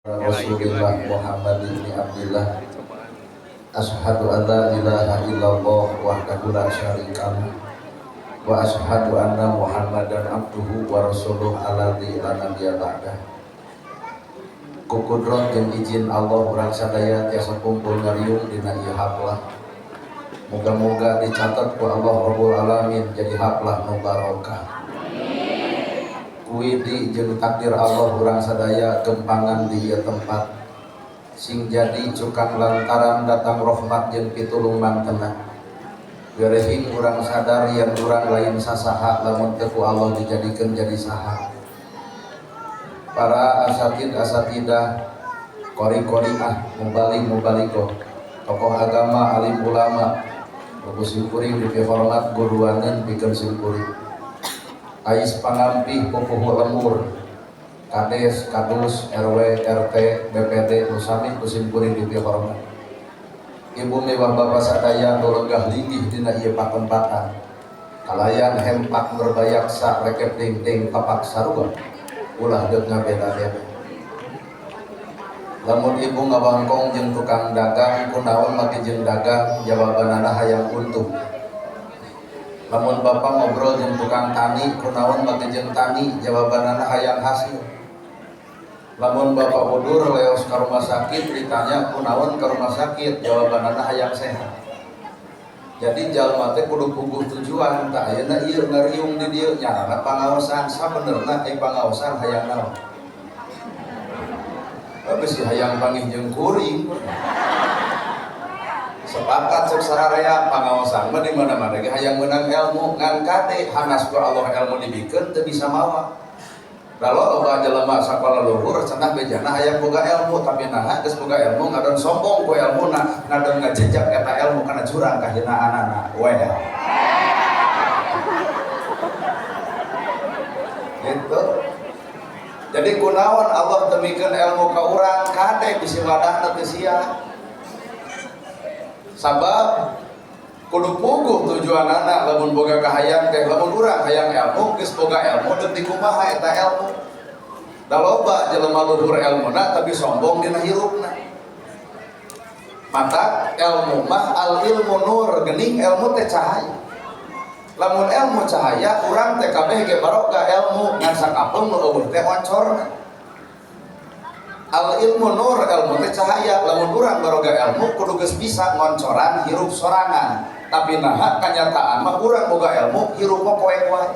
Rasulullah Muhammad ibn Abdullah Ashhadu an la ilaha illallah wahdahu la syarikalah wa ashhadu anna Muhammadan abduhu wa rasuluh alladzi la nabiyya ba'dah. Kukudron jeung izin Allah urang sadaya tiasa kumpul ngariung dina ieu haflah. Moga-moga dicatat ku Allah Rabbul Alamin jadi haflah nu barokah. Widi jeung takdir Allah urang sadaya gempangan di ieu tempat sing jadi cukang lantaran datang rahmat jeung pitulung mantena. Garehing urang sadar yang urang lain sasaha lamun teu ku Allah dijadikeun jadi saha. Para asatid-asatidah, qori-qoriah, mubalig-mubaligho, tokoh agama, alim ulama, buku simkuring dipihormat guruaneun pikeun simkuring. Ais pangampi pupuh lemur kades, kadus, RW, RT, BPD, nusami kusimkuring dipihormat. Ibu mewah bapak sadaya nu lenggah linggih dina ieu patempatan. Kalayan hempak berbayak sak rekep ding papak sarua ulah deuk ngabeda-beda. Lamun ibu ngabangkong jeung tukang dagang kunaon make jeung dagang jawabanana hayang untung. Lamun bapak ngobrol jeung tukang tani kunaon make jeung tani jawabanana hayang hasil. Lamun bapak udur leos ka rumah sakit ditanya kunaon ka rumah sakit jawabanana hayang sehat. Jadi jalma teh kudu puguh tujuan tah ayeuna ieu ngariung di dieu nyarana pangaosan sabenerna pangaosan hayang naon. Geus hayang panggih jeung kuring. Sepakat cek sararea pangaosan mah di mana-mana ge hayang meunang ilmu ngan kade hanas ku Allah ilmu dibikeun teu bisa mawa. Kalau loba jelema sakola luhur cenah bejana hayang boga ilmu tapi naha geus boga ilmu ngadon sombong ku ilmuna ngadon ngajejak eta ilmu kana jurang ka hinaanana we. Gitu. Jadi kunaon Allah temikeun ilmu ka urang kade bisi wadahna teu sia. Sabab kudu puguh tujuanana lamun boga kahayang teh lamun urang hayang ilmu geus boga ilmu deuk dikumaha eta ilmu. Da loba jelema luhur ilmuna tapi sombong dina hirupna. Mata ilmu mah al ilmu nur geuning ilmu teh cahaya. Lamun ilmu cahaya urang teh kabeh ge barokah ilmu ngan sakapeung nu eueuh teh oncorna. Al ilmu nur ilmu teh cahaya lamun urang baroga ilmu kudu geus bisa ngoncoran hirup sorangan. Tapi naha kanyataan mah urang boga ilmu hirup mah poek wae.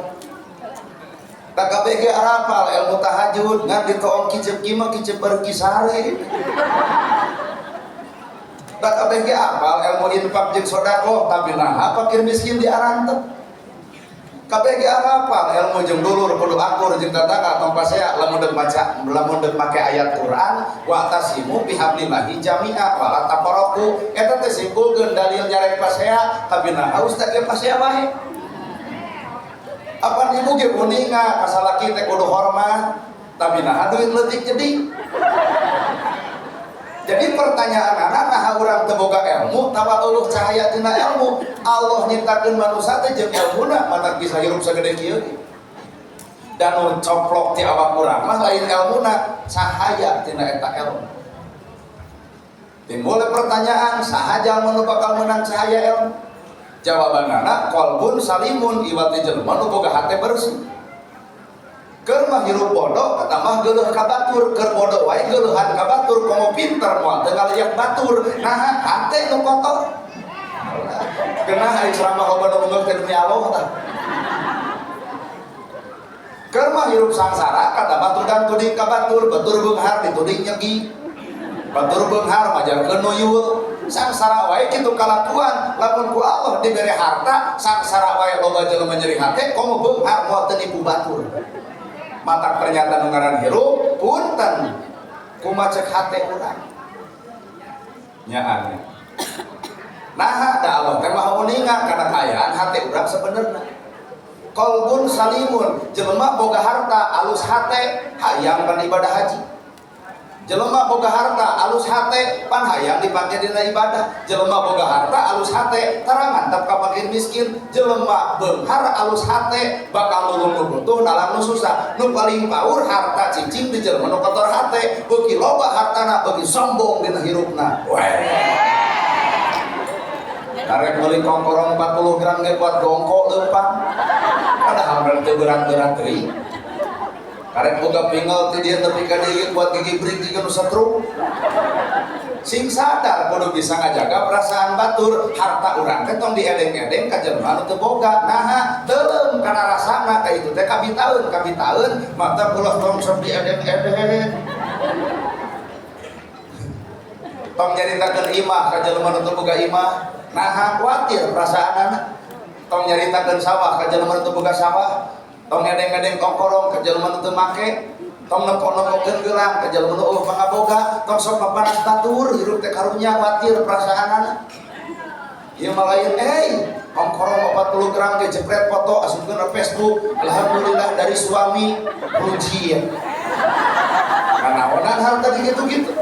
Da kabeh ge arapal ilmu tahajud ngan ditoong kicep kieu mah kicep beuki sare. Da kabeh ge apal ilmu infak jeung sedekah tapi naha fakir miskin diarantep. Kabeh ge arapal ilmu jeung dulur kudu akur jeung tetangga tong pasea lamun deuk maca lamun deuk make ayat Quran wa tasimu bihablillahi jami'a wa la tafarraqu eta teh simpulkeun dalil nyarek pasea tapi naha ustaz ge pasea wae. Apa ibu ge kuninga ka salaki teh kudu hormat tapi naha duit leutik jadi. Jadi pertanyaan anak nah urang teu boga ilmu tawa eueuh cahaya tina ilmu Allah nyiptakeun manusia teh jeung ilmuna mata bisa hirup sagede kieu dan nu coplok ti awak urang mah lain ilmuna cahaya tina eta ilmu. Timbul pertanyaan saha jalma nu bakal meunang cahaya ilmu? Jawabanana qalbun salimun iwati jelema nu boga hate bersih. Keur mah hirup bodoh eta mah geuleuh ka batur keur bodoh wae geuleuhan ka batur komo pinter moal teu ngaliak batur nah hate nu kotor kenah ari ceramah loba nu ngeung teh demi Allah tah keur mah hirup sangsara kata batur dan tuding ka batur beunghar dituding nyegi batur beunghar majarkeun nuyul sangsara wae kitu kalakuan lamun ku Allah dibere harta sangsara wae loba jelema nyeri hate komo beunghar moal teu nipu batur. Mata ternyata ngaran hirup punten kumaha cek hate urang nyaan nah da Allah teh mah uningan kana kaayaan hate urang sabenerna qalbun salimun jelema boga harta alus hate hayang pan ibadah haji Jelema boga harta alus hate pan hayang dipake dina ibadah. Jelema boga harta alus hate tarangan tap ka fakir miskin. Jelema beunghar alus hate bakal nulung nu butuh nalang nu susah. Nu paling paur harta cicing di jelema nu kotor hate. Beuki loba hartana beuki sombong dina hirupna. Karek meuli kongkorong 40 gram ge buat dongko leumpang. Padahal berarti berat-berat deui. Karek boga pingel ti dieu nepi ka dieu buat gigi bring juga nu satruk. Sing sadar kudu bisa ngajaga perasaan batur, harta urang teh tong diedeng-edeng ka jelema nu teu boga. Nah, teuleum kana rasana ka itu teh kabitaeun mata ulah tong sok diedeng-edeng. Tong nyaritakeun imah ka jelema nu teu boga imah. Nah, kuatir perasaanana. Tong nyaritakeun sawah ka jelema nu teu boga sawah. Tong ngedeng-ngedeng kongkorong ke jelema nu teu make, tong nempo-nempokeun gelang ke jelema nu pangaboga, tong sok papanas batur hirup teh karunya khawatir perasaanana. Ieu mah lain kongkorong 40 gram ge jepret foto asupkeun ke Facebook, alhamdulillah dari suami pujian. Kanaonan harta gitu-gitu.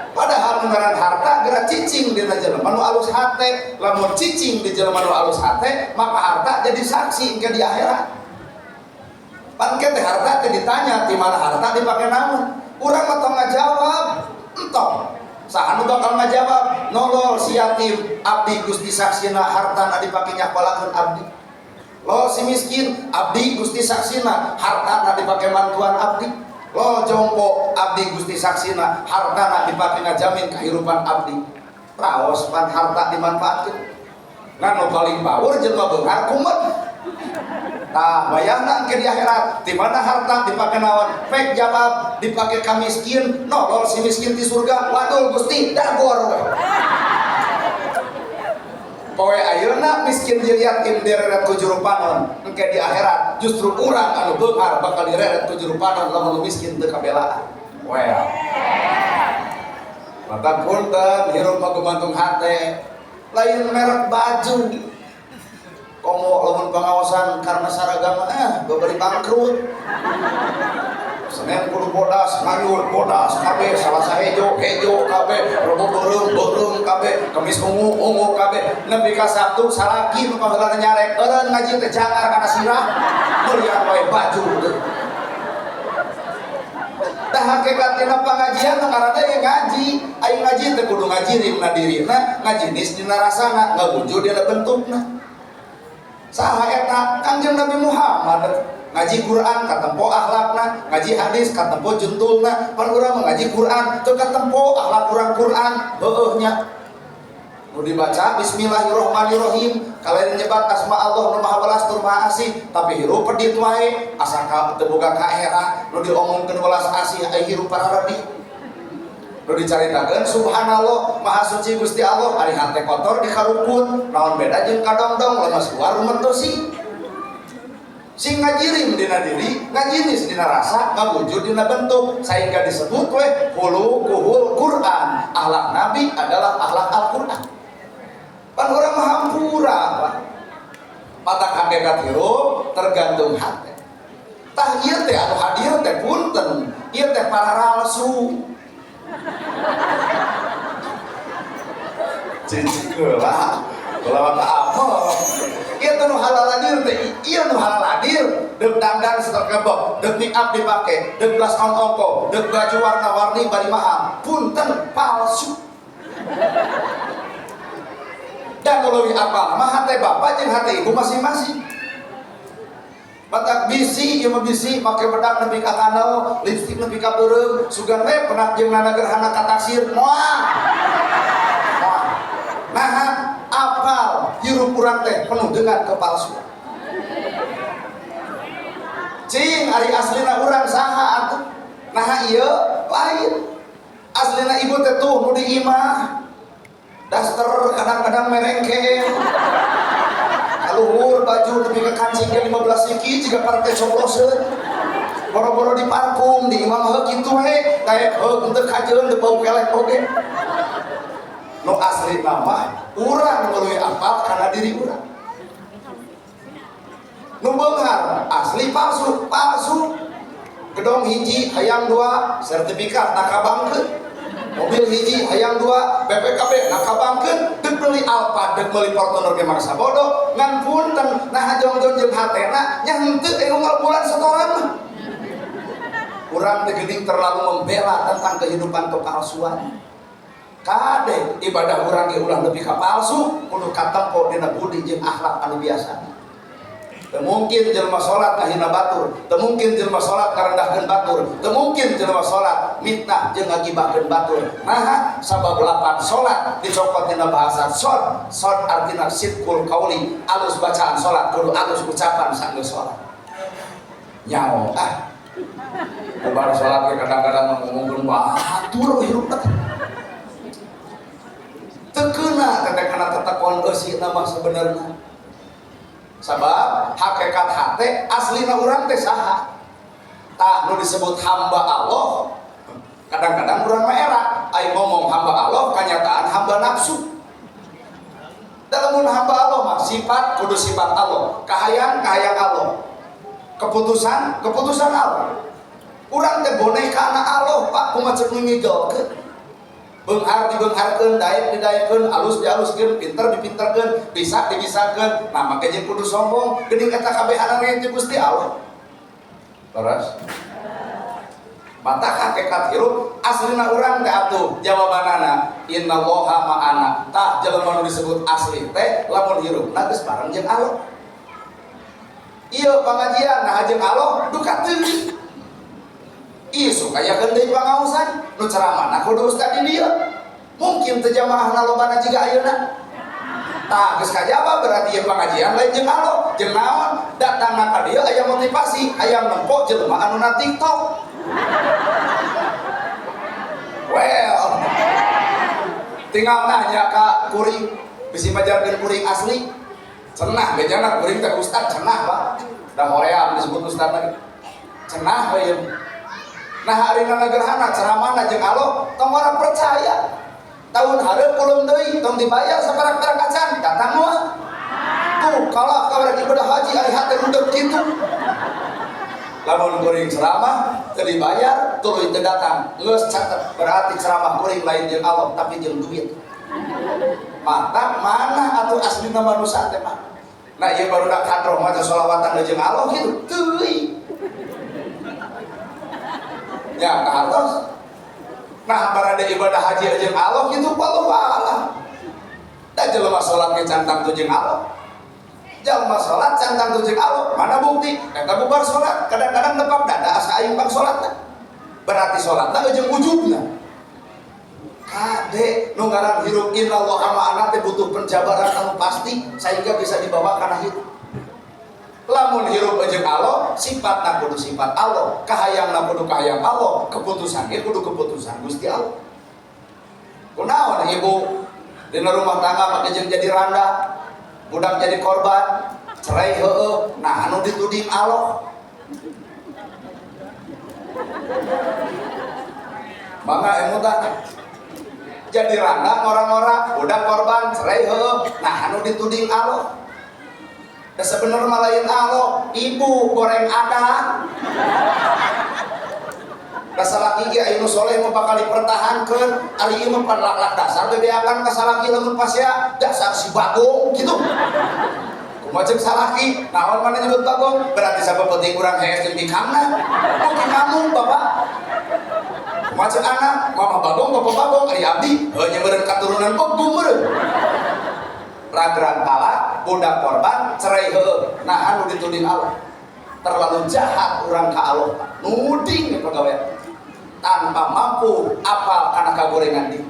Padahal ngaran harta geura cicing dina jelema nu alus hate. Lamun cicing di jelema nu alus hate, maka harta jadi saksi engke di akhirat. Pan teh harta teh ditanya di mana harta dipake naon. Urang mah tong ngajawab, entong. Saha nu bakal ngajawab? Nolol si yatim, abdi Gusti saksina hartana dipake nyakolakeun abdi. Lol si miskin, abdi Gusti saksina hartana dipake mantuan abdi. Lo jompo abdi Gusti saksina hartana dipake ngajamin kehidupan abdi. Raos pan harta dimanfaatkeun. Ngan nu paling bawur jelema beunghar kumet. Tah bayangna ke di akhirat di mana harta dipake naon? Pek jawab dipake ka miskin, nolol si miskin di surga. Waduh Gusti dagor we. Poe ayeuna miskin jeung yatim direret ku juru panon, engke di akhirat justru urang anu beunghar bakal direret ku juru panon lamun miskin teu kabelaan. Well. Maka punten hirup mah gumantung hate, lain merek baju. Komo lamun pengawasan karena saragama bari bangkrut. Senin kudu bodas, ngayur bodas kabeh, salasa hejo kabeh, rebo beureum kabeh, kemis ungu kabeh. Nepi ka Sabtu salaki nu paheulana nyarek, eureun ngaji teh jangar kana sirah, mulian wae baju. Tah hakikatna pangajian nu ngaranna ye ngaji, aing ngaji teh kudu ngajirimna dirina, ngajinis dina rasana, ngawujud dina bentukna. Saha eta? Kanjeng Nabi Muhammad ngaji Quran katempo akhlakna, ngaji hadis katempo juntulna. Pan urang ngaji Quran teu katempo akhlak Quran heueuhnya. Nu dibaca bismillahirrahmanirrahim, kalayan nyebat asma Allah nu Maha Welas tur Maha Asih, tapi hirup pedit wae asa ka teu boga kaera. Nu diomongkeun welas asih aya hirup pararedih. Nu dicaritakeun subhanallah maha suci Gusti Allah ari hate kotor dikarupun. Naon beda jeung kadongdong lemes luar rumentosi. Sing ngajirim dina diri, ngajinis dina rasa, ngawujud dina bentuk, sehingga disebut we khuluquhul Quran. Akhlak Nabi adalah akhlak Al-Quran. Pan urang mah hampura, Pak. Patak hakikat hirup tergantung hate. Tah ieu teh anu hadir teh punten, ieu teh paralsu. Cicing heula, kalau apa? Ieu teh nu halal hadir teh, ieu nu halal hadir. Deuk dandan setel kebok, deuk make up dipake, deuk blas on ongko, deuk baju warna-warni bari mahal. Punten palsu. Dan leuwih apal mah hate bapak jeung hate ibu masing-masing. Batak bisi, ieu mah bisi make bedak nepi ka kandel, lipstik nepi ka beureum, sugan we penak jeung nana gerhana ka taksir. Moal. Nah, apal hirup urang teh penuh dengan kepalsuan. Cing ari aslina urang saha atuh? Nah ieu lain. Aslina ibu teh tuh nu di imah. Daster kadang-kadang merengke. Kaluhur baju nepi ka kancing ge 15 siki jiga partai cobloseun. Boro-boro di parfum di imah mah kitu we, daek heug teu kajeun teu bau kelek oge. Nu aslina mah urang leuwih apal kana diri urang. Nu beunghar asli palsu. gedong hiji hayang 2 sertifikat nakabangkeun, mobil hiji hayang 2 BPKB nakabangkeun, teu beli Alphard teu beli Fortuner ge mangsa bodoh ngan punten nah jongjon jeung hatena nya henteu unggal bulan setoran mah. Urang teh geuning terlalu membela tentang kehidupan kepalsuan. Kade ibadah urang ge ulah nepi ka palsu, kudu katempo dina budi jeung akhlak anu biasa. Teu mungkin jelema salat ngahina batur, teu mungkin jelema salat ngarendahkeun batur, teu mungkin jelema salat mitnah jeung ngagibahkeun batur. Nah, sabab lapan salat dicokot dina bahasa short. Short artina sidqul qauli, alus bacaan salat kudu alus ucapan sanggeus salat. Nyaho Kubar salat kadang-kadang ngomongkeun batur hirup teh. Teu keuna kana tetekon eusina mah sabenerna. Sabab hakikat hate aslina urang teh saha? Tah nu disebut hamba Allah. Kadang-kadang urang mah era aya ngomong hamba Allah, kanyataan hamba nafsu. Dalam hamba Allah mah sifat kudu sifat Allah, kahayang Allah. Keputusan Allah. Urang teh boneka anak Allah, Pak, kumaha ceuk ngigolkeun. Beunghar dibeungharkeun, daek didaekeun, alus dialuskeun, pinter dipinterkeun, bisa dibisakeun. Nah, make jeung kudu sombong, geuning eta kabehanan ti Gusti Allah. Terus mata hakikat hirup aslina urang teh atuh jawabanana innallaha ma'ana. Tah jelema nu disebut asli teh lamun hirupna geus bareng jeung Allah. Ieu pangajian nah jeung Allah duka teuing. Iya supaya gendeng pangaosan nu ceramahna kudu ustad di dieu. Mungkin teu jamaahna lobana jiga ayeuna. Tah geus kajaba berarti ieu pangajian lain jeung Allah. Jeung naon? Datangna ka dieu aya motivasi, aya nempo jelema anu na TikTok. Well, tinggal nanya ka kuring bisi majarkeun kuring asli. Cenah bejana kuring teh ustad cenah, Pak. Da hoream disebut ustad lagi. Cenah we. Nah harina nagerhana ceramahna jeung Allah tong ora percaya. Tahun hareup ulun deui tong dibayar sabarak-barak acan datang moal. Tuh kalau kabar ibadah haji ari hate rudeg kitu. Lamun kuring ceramah teu dibayar tuluy teu datang. Geus catet berarti ceramah kuring lain jeung Allah tapi jeung duit. Mata mana atuh aslina manusia teh mah. Nah ieu barudak hadroh maca sholawatan jeung Allah kitu teuing. Ya kahartos. Nah barada ibadah haji jeung Allah kitu pala. Da jelema salat ge cantang tu jeung Allah. Jalma salat cantang tu jeung Allah. Mana bukti? Eta bubar salat kadang-kadang nepap dada asa aing bang salatna. Berarti salatna jeung ujubna. Kade nu ngaran hirup innallaha ma'ana teh butuh penjabaran anu pasti sehingga bisa dibawa kana hirup. Lamun hirup jeung Allah, sifatna kudu sifat Allah, kahayangna kudu kahayang Allah, keputusan ieu kudu keputusan Gusti Allah. Kunaon ibu dina rumah tangga make jeung jadi randa, budak jadi korban, cerai heueuh, nah anu dituding Allah. Mangga emutan jadi randa orang-orang, budak korban, cerai heueuh, nah anu dituding Allah. Dan sebenarnya malayan Allah, ibu goreng ada. Kasalaki ge anu soleh mah bakal dipertahankeun, ari ieu mah panlak-lak dasar bebeakan kasalaki lamun pasea dasar si bagong kitu. Kumaha ceuk salaki, naon mana nyebut bagong? Berarti sabab penting urang hees jeung bikangna. Mungkin kamu Bapak. Kumaha ceuk anak, mama bagong, bapak bagong, ari abdi heuh nyeureun katurunan bagong meureun. Ragran kalah, budak korban, cerai heueuh. Nah anu dituding Allah. Terlalu jahat urang ka Allah. Nuding pegawai tanpa mampu apal kana kagorengan di.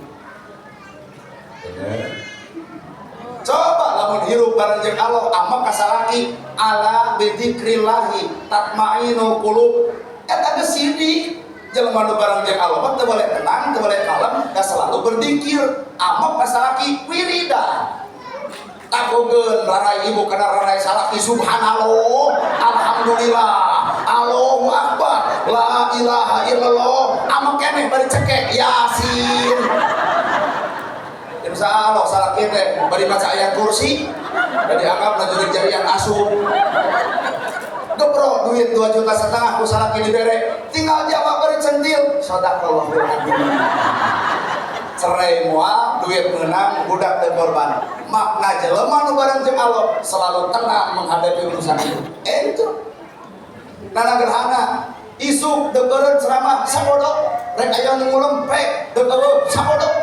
Coba lamun hirup bareng jeung Allah amma kasalaki ala bidzikrillahi tatmainu qulub. Eta geus sidik. Jelema nu bareng jeung Allah teu boleh tenang, teu boleh kalem, da selalu berzikir. Amma kasalaki wiridan. Takogeun rarai ibu kana rarai salaki subhanallah alhamdulillah Allahu akbar la ilaha illallah amak keneh bari cekek yasin insyaallah salaki teh bari maca ayat kursi dan dianggap najuri jarian asup gebro duit 2,5 juta ku salaki dibere tinggal jawab beri centil sadaqallahul adzim. Cerai moal duit menang budak teu korban. Makna jelema nu bareng jeung Allah selalu tenang menghadapi urusan itu. Itu nana gerhana isuk deukereun ceramah sabodok rek aya nu ngulempek deukereun sabodok.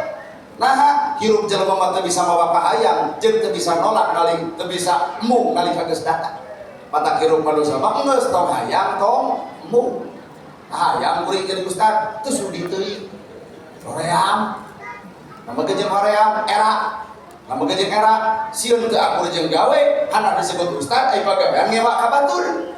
Nah hirup jelema mah teu bisa mawa kahayang jeung teu bisa nolak kali teu bisa mung nalika geus datang. Patak hirup manusia mah geus tong hayang tong mung. Hayang kuring jeung Ustaz teu sudi teuing. Hoream nama gejeng hoream era nama gejeng era sieun teu akur jeung gawe hana disebut Ustaz ai pagawean ngewa ka batur.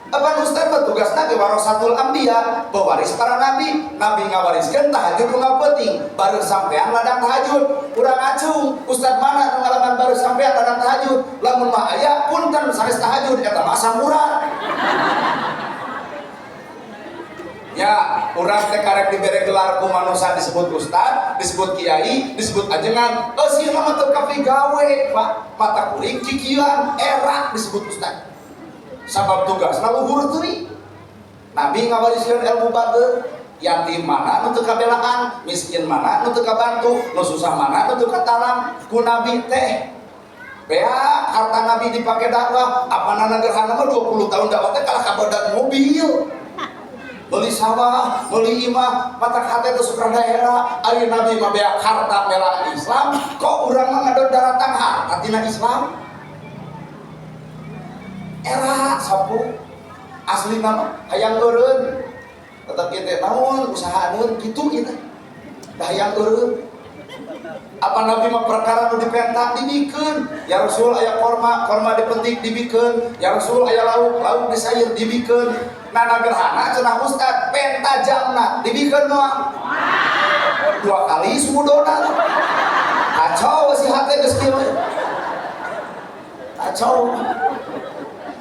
Apa Ustaz mah tugasna ge warasatul anbiya, pewaris para nabi. Nabi ngawariskeun tahajud nu ngapeuting, baru sampean ladang tahajud. Urang acung, Ustaz mana nu ngalaman baru sampean ladang tahajud? Lamun mah aya punten sanes tahajud eta mah samurah. Ya, urang teh karek dibere gelar ku manusia disebut Ustaz, disebut kiai, disebut ajengan. Sieun mah teu kapi gawe, Pak. Mata kuring kikieuan era disebut Ustaz. Sabab tugasna luhur teuing. Nabi ngawariskeun ilmu bageut. Yatim mana nu teu kabelaan, miskin mana nu teu kabantu, nu susah mana nu teu katalang. Ku Nabi teh bea harta Nabi dipake dakwah, apanana gerhana mah 20 tahun dakwah teh kalah kabodak mobil. Beli sawah, beli imah, mata hati itu sutradara. Ari Nabi mah bea harta bela Islam, kok urang mah ngadon daratang harta tina Islam? Era sapu asli nama hayang eureun tetep kitu naon usahaeun kitu kitu da hayang eureun. Apa Nabi mah perkara nu dipentak dibikeun ya Rasul aya korma dipetik dibikeun ya Rasul aya lauk disayur dibikeun. Nana gerhana cenah Ustaz penta jamna dibikeun moal 2 kali sumudona kacau si hate geus kieu kacau.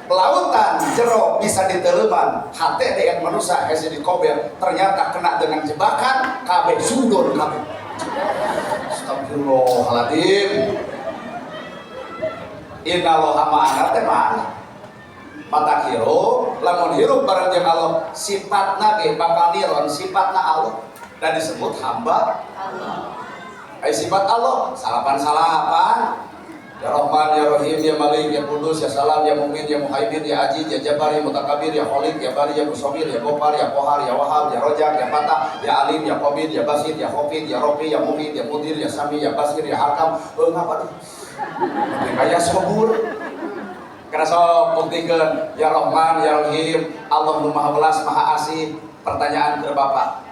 Lautan jero bisa diteleman hati dengan manusia hese dikobel ternyata kena dengan jebakan kabeh sudon kabeh. Astagfirullahaladzim. Innallaha ma'ana teh mana mata hirup lamun hirup bareng jeung Allah sifatna ge bakal niron sifatna Allah dan disebut hamba Allah. Sifat Allah salapan ya Rahman, ya Rahim, ya Malik, ya Kudus, ya Salam, ya Mumin, ya Muhaimin, ya Aziz, ya Jabbar, ya Mutakabir, ya Khaliq, ya Bari, ya Musawwir, ya Ghaffar, ya Qahhar, ya Wahhab, ya Rajak, ya Fatah, ya Alim, ya Qabir, ya Basir, ya Khafid, ya Rafi, ya Muhid, ya Mudir, ya Sami, ya Basir, ya Hakam. Ngapa tuh? Kaya subur. Karena sok buktikan ya Rahman, ya Rahim, Allah Maha Welas, Maha Asih. Pertanyaan ke Bapak.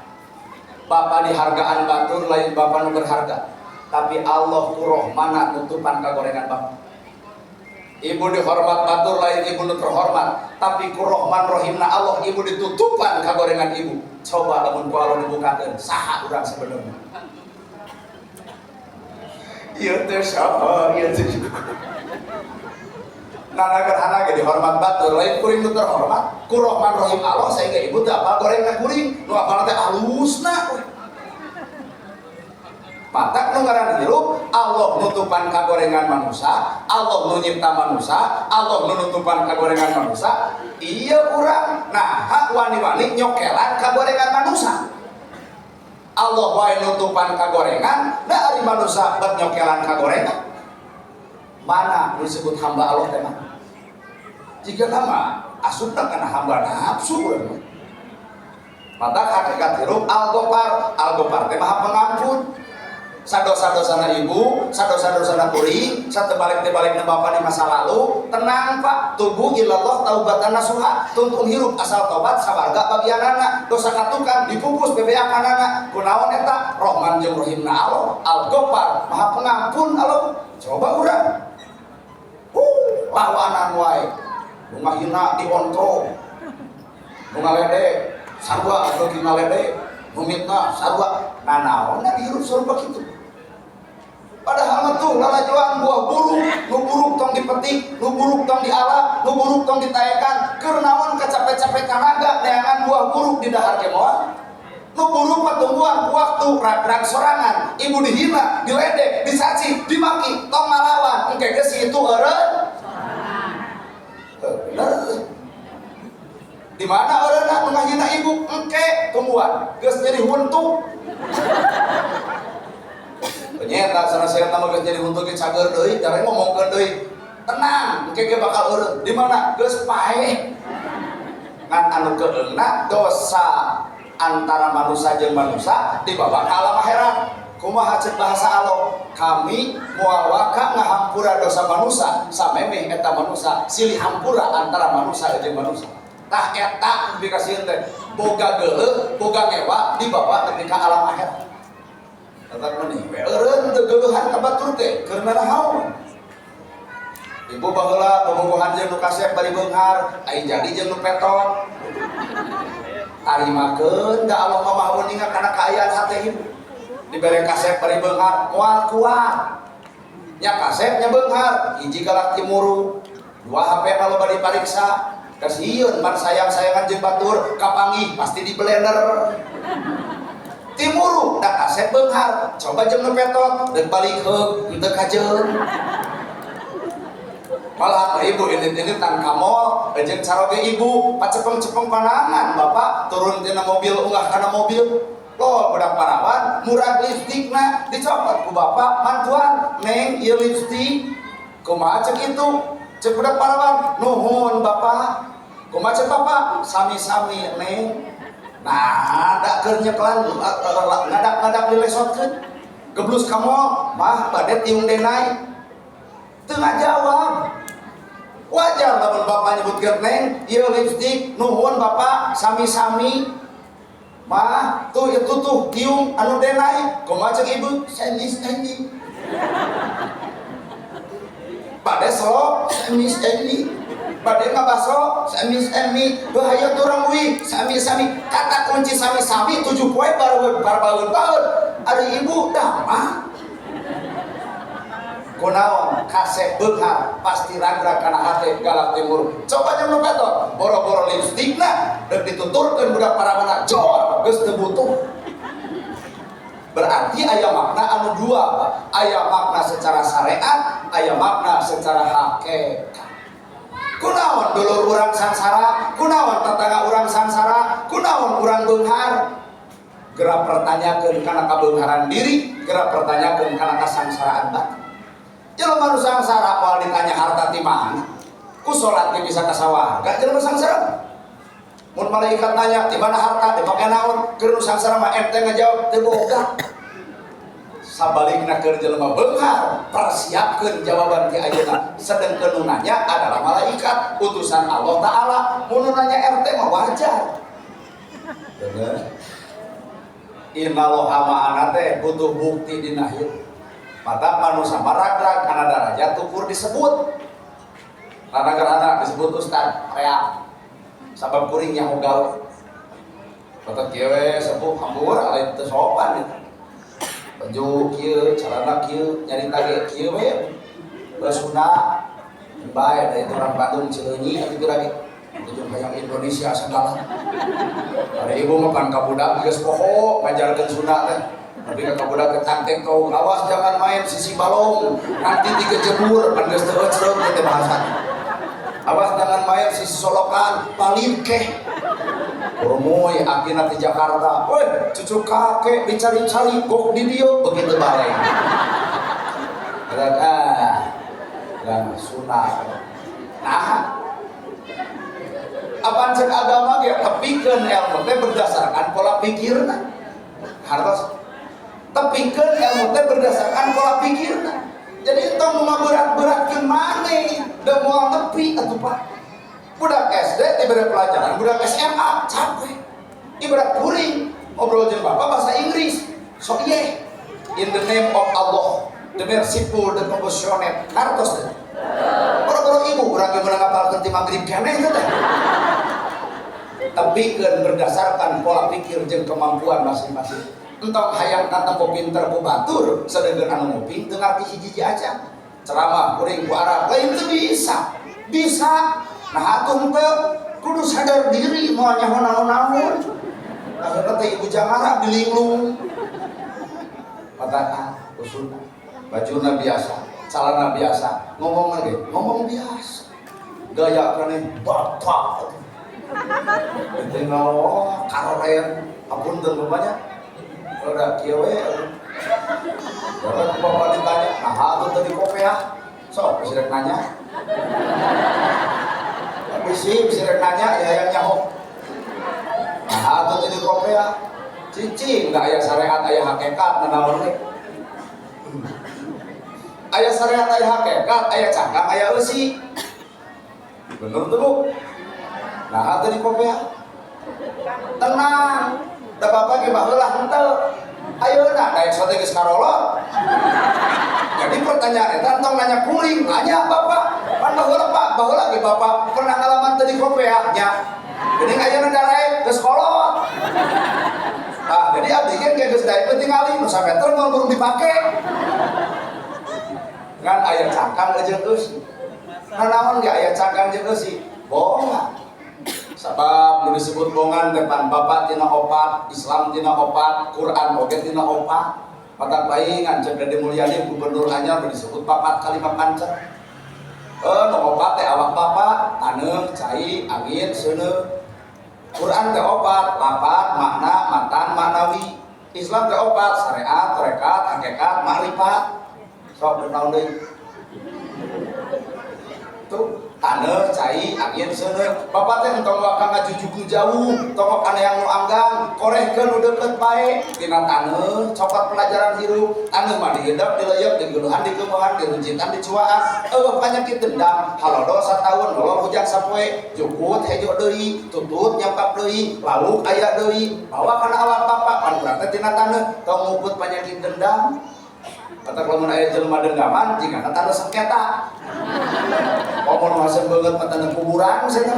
Bapak dihargaan batur lain Bapak nu berharga. Tapi Allah kuroh mana tutupan kagorengan Bapak. Ibu dihormat batur lain ibu nu terhormat, tapi kurohman rohimna Allah ibu ditutupan kagorengan ibu. Coba lamun ku Allah dibukakeun saha urang sebenarnya. Ieu teh saha ieu teh. Nana gerhana ge dihormat batur lain kuring nu terhormat. Kurohman rohim Allah sehingga ibu teh apa gorengan kuring nu apana teh alusna. Mata nu ngaran hirup Allah nutupan kagorengan manusia, Allah nu nyipta manusia, Allah nu nutupan kagorengan manusia. Iya urang nah hak wani-wani nyokelan kagorengan manusia. Allah wae nutupan kagorengan, da ari manusia bet nyokelan kagorengan. Mana disebut hamba Allah teh mah? Jika nama asupna kana hamba nafsu urang. Mata hakikat hirup Al-Ghaffar teh Maha Pengampun. Sadosa-dosana ibu, sadosa-dosana kuring, satebalik-tebalikna bapak di masa lalu, tenang Pak, tubuh ilallah taubatan nasuha, tuntun hirup asal tobat sawarga bagianana, dosa katukan dipupus bebeakanana, kunaon eta Rahman jeung Rahimna Allah, Al-Ghaffar Maha Pengampun Allah. Coba urang. Lawanan wae. Nu ngahina diontro. Nu ngalede sarua anu ngalede, nu mitna sarua. Nah naon dihirup surga kitu. Padahal tuh lalajuan buah buruk, nu buruk tong dipetik, nu buruk tong diala, nu buruk tong ditayakan. Keur naon kacapek-capek kanaga neangan buah buruk di dahar ge moal. Nu buruk mah tumbuhan waktu rak-rak sorangan, ibu dihina, diledek, disaci, dimaki, tong ngalawan, engke geus itu eureun. bener. Di mana orang nak menghina ibu engke tumbuhan geus jadi huntu. Ternyata sana saya nama geus jadi huntu ge cager deui, cara ngomongkeun deui. Tenang, engke ge bakal eureun. Di mana geus paeh. Ngan anu keeuna dosa antara manusia jeung manusia dibawa ka alam akhirat. Kumaha ceuk bahasa Allah? Kami moal waka ngahampura dosa manusia samemeh eta manusia silih hampura antara manusia jeung manusia. Tah eta dikasihin teh boga geuleuh, boga mewah dibawa nepi ka alam akhirat. Tetep meuni we eureun teu geuleuhan ka batur teh keur narahaun. Ibu baheula bobogohan jeung nu kasep bari beunghar, ai jadi jeung nu petot. Tarimakeun da Allah mah weningan kana kaayaan hate ibu. Dibere kasep bari beunghar moal kuat. Nya kasep nya beunghar, hiji galak timuru, dua HP na loba dipariksa. Kasieun pan sayang-sayangan jeung batur kapanggih pasti di blender. Timuru da kasep beunghar, coba jeung nu petot deuk balik heug henteu kajeun. Malah ibu ini tan kamol jeung caroge ibu pacepeng-cepeng panangan bapak turun tina mobil unggah kana mobil. Loh budak parawan murah lipstikna dicopot ku bapak mantuan neng ieu lipstik kumaha ceuk itu ceuk budak parawan nuhun bapak kumaha ceuk bapak sami-sami neng nah da keur nyeklan ngadak-ngadak dilesotkeun geblus kamol mah bade tiung denai teu ngajawab wajar lamun bapak nyebutkeun neng ieu lipstik nuhun bapak sami-sami mah tuh itu tuh tiung anu denai kumaha ceuk ibu senis ini bade so senis ini bade ngabaso senis ini bahaya turang uwi sami-sami kata kunci sami-sami 7 poe baru baeun ari ibu dah mah kunaon kasep beunghar pasti ragra kana hate galak timur coba jeung nu petot boro-boro lipstikna deuk dituturkeun budak parawana jor geus teu butuh berarti aya makna anu dua aya makna secara syariat aya makna secara hakikat kunaon dulur urang sangsara kunaon tetangga urang sangsara kunaon urang beunghar geura pertanyakeun kana kabeungharan diri geura pertanyakeun kana kasangsaraan batin. Jelema nu sangsara moal ditanya harta ti mana? Ku salat ge bisa kasawarga jelema sangsara. Mun malaikat nanya di mana harta dipake naon? Keur nu sangsara mah ente ngajawab teu boga. Sabalikna keur jelema beunghar, persiapkeun jawaban ti ayeuna. Sedengkeun nu nanya adalah malaikat utusan Allah taala. Mun nu nanya RT mah wajar. Bener. Innallaha ma'ana teh butuh bukti dina hirup. Mata manusia maragrag karena darajat tukur disebut karena gerhana disebut ustad reak sabab kuring yang gawe kata kieu sepuh hambur alai teu sopan gitu baju kieu celana kieu nyarita ge kieu we bersuna bae dari orang Bandung Cileunyi atuh geura ge ujung hayang Indonesia segala ada ibu makan kabudak geus poho ngajarkeun Sunda teh tapi kakak budak ketangteng kau awas jangan main sisi balong nanti dikejemur kan geus teu ecreug teh bahasa awas jangan main sisi solokan paling keh urmoy akina ti Jakarta weh cucu kakek dicari-cari gok di dieu begitu bareng dan sunah nah apaan cek agama ge tepikeun ilmu teh berdasarkan pola pikirna hartos tepikeun ilmu teh berdasarkan pola pikirna. Jadi entong mah berat-beratkeun maneh da moal nepi atuh Pak. Budak SD diberi pelajaran, budak SMA capek. Ibarat kuring ngobrol jeung bapak bahasa Inggris. So ieu in the name of Allah, the merciful, the compassionate. Hartos teh. Boro-boro ibu urang ge meunang ngapalkeun ti magrib keneh teh. Tepikeun berdasarkan pola pikir jeung kemampuan masing-masing. Entong hayang katempo pinter ku batur sedengkeun anu nguping teu ngarti hiji-hiji aja ceramah kuring ku Arab lain teu bisa nah atuh teu kudu sadar diri moal nyaho naon-naon akhirna teh ibu jangara dilinglung patana usuna bajuna biasa calana biasa ngomong biasa gaya kan bapak tinggal karolayan apun banyak udah kieu we kalau bapak ditanya nah itu tadi kopi ya sok bisa nanya bisa nanya ya yang nyahok nah itu tadi kopi ya cici nggak aya syariat aya hakikat nanaon teh aya syariat aya hakikat aya cangkang aya eusi bener tuh Bu nah tadi kopi ya tenang da bapak ge baheula henteu ayeuna daek sote geus karolot jadi pertanyaan eta tong nanya kuring nanya bapak pan baheula Pak baheula ge bapak pernah ngalaman tadi kopi ya nya geuning ayeuna daek geus kolot nah jadi abdi ge geus daek penting ali nu sameter mah burung dipake kan aya cangkang jeung eusi nanaon ge aya cangkang jeung eusi bohong sabab nu disebut bongan depan bapak tina opat Islam tina opat Quran oge tina opat mata paingan cek Dede Mulyadi gubernur anyar disebut papat kalimat pancer nu opat teh awak bapak taneuh cai angin seuneu Quran teh opat lapat makna matan maknawi Islam teh opat syariat tarekat hakikat makrifat sok naon deui tuh taneuh cai angin seuneu bapak teh entong wakang ngajujukeun jauh tong kana yang nu anggang korehkeun nu deukeut bae tina taneuh cokot pelajaran hirup taneuh mah dihendap dileuyeuk digeunuhan dikeumohan diruncitan dicuaan eueuh panyakit dendam halodo sataun bawa hujang sapoe jukut hejo deui tutut nyangkap deui laluk aya deui bawa kana awak bapak pan urang teh tina taneuh tong nguput panyakit dendam kata lamun aya jelema dendaman jika taneuh sengketa omong hasil banget matanya kuburan saya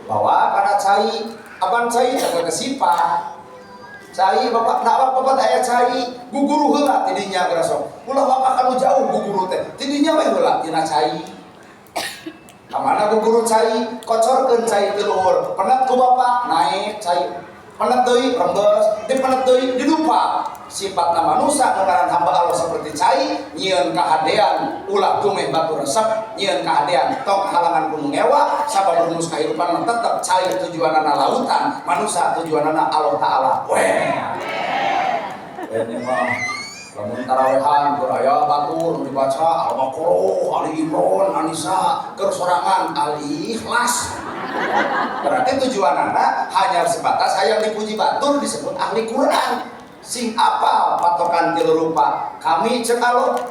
bawa karena cai aban cai jaga kesipah cai bapak nak bapak aya cai guguru heula tidinya gerasok ulah bapak kanu jauh guguru teh tidinya we heula tina cai kamana guguru cai kocorkeun cai teu luhur penet ku bapak naik cai penet deui rembes dipenet deui dilupa sifatna manusia ngaran hamba Allah seperti cai nyieun kahadean ulah tumeh batu resep nyieun kahadean tong halangan gunung ewa sabab rumus kehidupan tetep cai tujuanana lautan manusia tujuanana Allah Ta'ala weh ini mah lamun tarawehan keur aya batur dibaca Al-Baqarah Ali Imran An-Nisa keur sorangan Al-Ikhlas berarti tujuanana hanya sebatas hayang dipuji batur disebut ahli Quran sing apal patokan tilu rupa kami cek Allah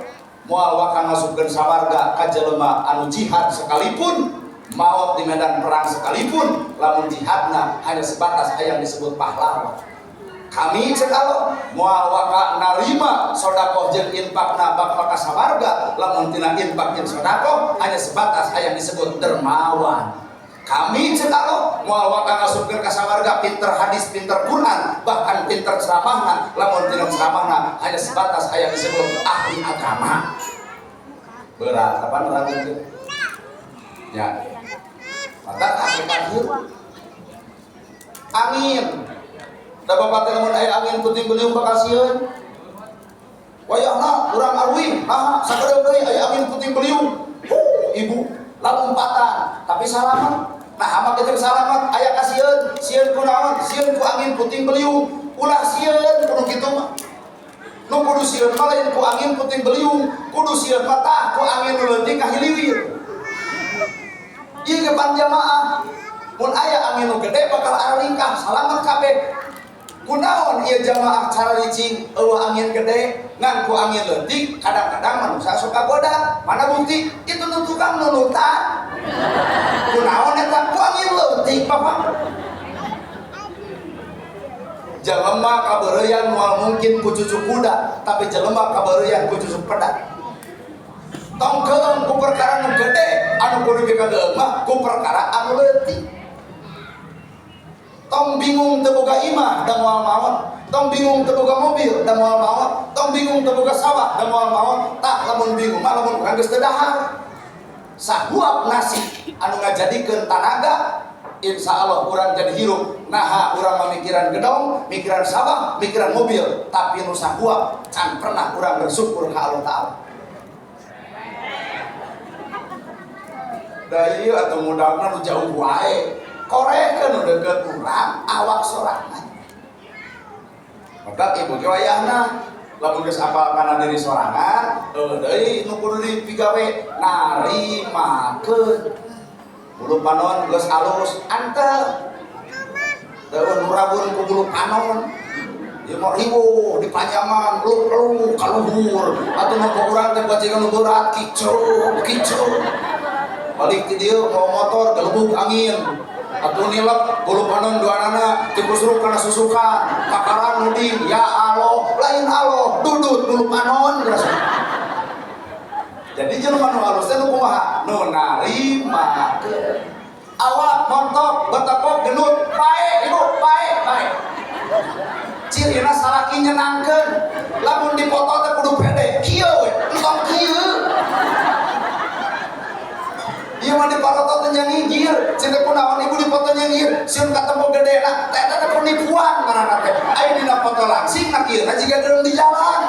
moal wakang masukkeun sawarga ka jelema anu jihad sekalipun maut di medan perang sekalipun lamun jihadna hanya sebatas hayang disebut pahlawan kami cek Allah moal waka narima sedekah jeung infakna bakal ka sawarga lamun tina infak jeung sedekah hanya sebatas hayang disebut dermawan kami cek Allah moal wakang ngasupkeun ka sawarga pinter hadis pinter Quran bahkan pinter ceramahna lamun tina ceramahna hanya sebatas aya disebut ahli agama berat kapan rangeun ya maka hakikat hirup angin da bapak teh lamun aya angin puting beliung bakal sieun wayahna urang arwing sakedeu deui aya angin puting beliung ibu lampatan tapi salaman nah hama kita salamat aya kasieun sieun kunaon sieun ku angin puting beliung ulah sieun kudu kitu mah nu kudu sieun mah lain ku angin puting beliung kudu sieun mah tah ku angin nu leutik ka hiliwir ieu ge panjamaah mun aya angin nu gede bakal aringkah salamat kabeh kunaon ieu jamaah cara licing eueuh angin gede ngan ku angin leutik kadang-kadang manusia suka goda mana bukti itu nu tukang nunutan kunaon eta ku angin leutik bapak jelema kabeureuyan moal mungkin ku cucuk kuda tapi jelema kabeureuyan ku cucuk pedak tong keung ku perkara nu gede anu kudu dikageung mah ku perkara anu leutik tong bingung teu boga imah da moal maot tong bingung teu boga mobil da moal maot tong bingung teu boga sawah da moal maot tah lamun bingung mah lamun urang geus teu dahar sahuap nasi anu ngajadikeun tanaga insyaallah urang jadi hirup naha urang mamikiran gedong mikiran sawah mikiran mobil tapi nu sahuap can pernah urang bersyukur ka Allah Ta'ala da ieu atuh modalna nu jauh wae korekeun nu deukeut urang awak sorangan maka ibu ge wayahna lamun geus apal kana diri sorangan deui nu kudu dipigawe narimakeun bulu panon geus alus anteu daun rabun ku bulu panon ieu mah riweuh dipanjangan peluk-peluk kaluhur atuh mah urang teh bajikan nu berat kicau balik ti dieu mau motor gelebuk angin atuh nilep bulu panon duanana dikusruk kana susukan kakaran nuding ya Allah lain Allah dudut bulu panon berasa jadi jelema nu halus teh nu kumaha nu narimakeun awak montok betepok genut bae ibu bae cirina salaki nyenangkeun lamun dipoto teh kudu pede kieu we entong kieu ieu mah dipoto teh nyangigir cenah kunaon ibu dipoto nyangigir sieun katempo gedena teh teh penipuan ngaranna teh aya dina foto langsing na kieu jiga deung di jalan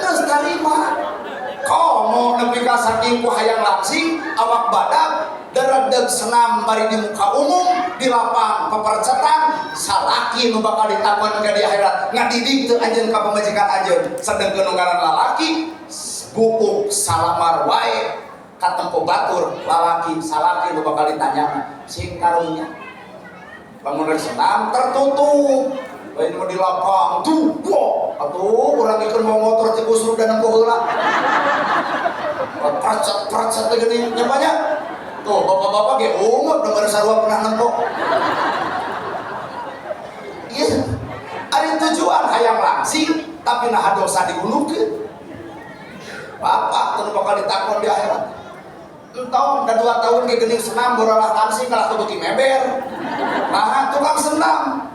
geus tarima komo nepi ka saking ku hayang langsing awak badak deredeg senam bari di muka umum di lapang pepercetan salaki nu bakal ditakon ke di akhirat ngadidik teu anjeun ka pamajikan anjeun sedengkeun nu ngaran lalaki buuk salamar wae katempo batur lalaki salaki nu bakal ditanyakan sing karunya bangun rek senam tertutup lain mah di lapang tuh wah atuh urang ikeun mau motor teh kusruk dan nempo heula percet teh geuning nyapanya tuh bapak-bapak ge umur nomor sarua pernah nempo iya ada tujuan hayang langsing tapi nah dosa digulukeun bapak teu bakal ditakon di akhirat entong da 2 tahun ge geuning senam boralah langsing kalah teu beuki meber nah tukang senam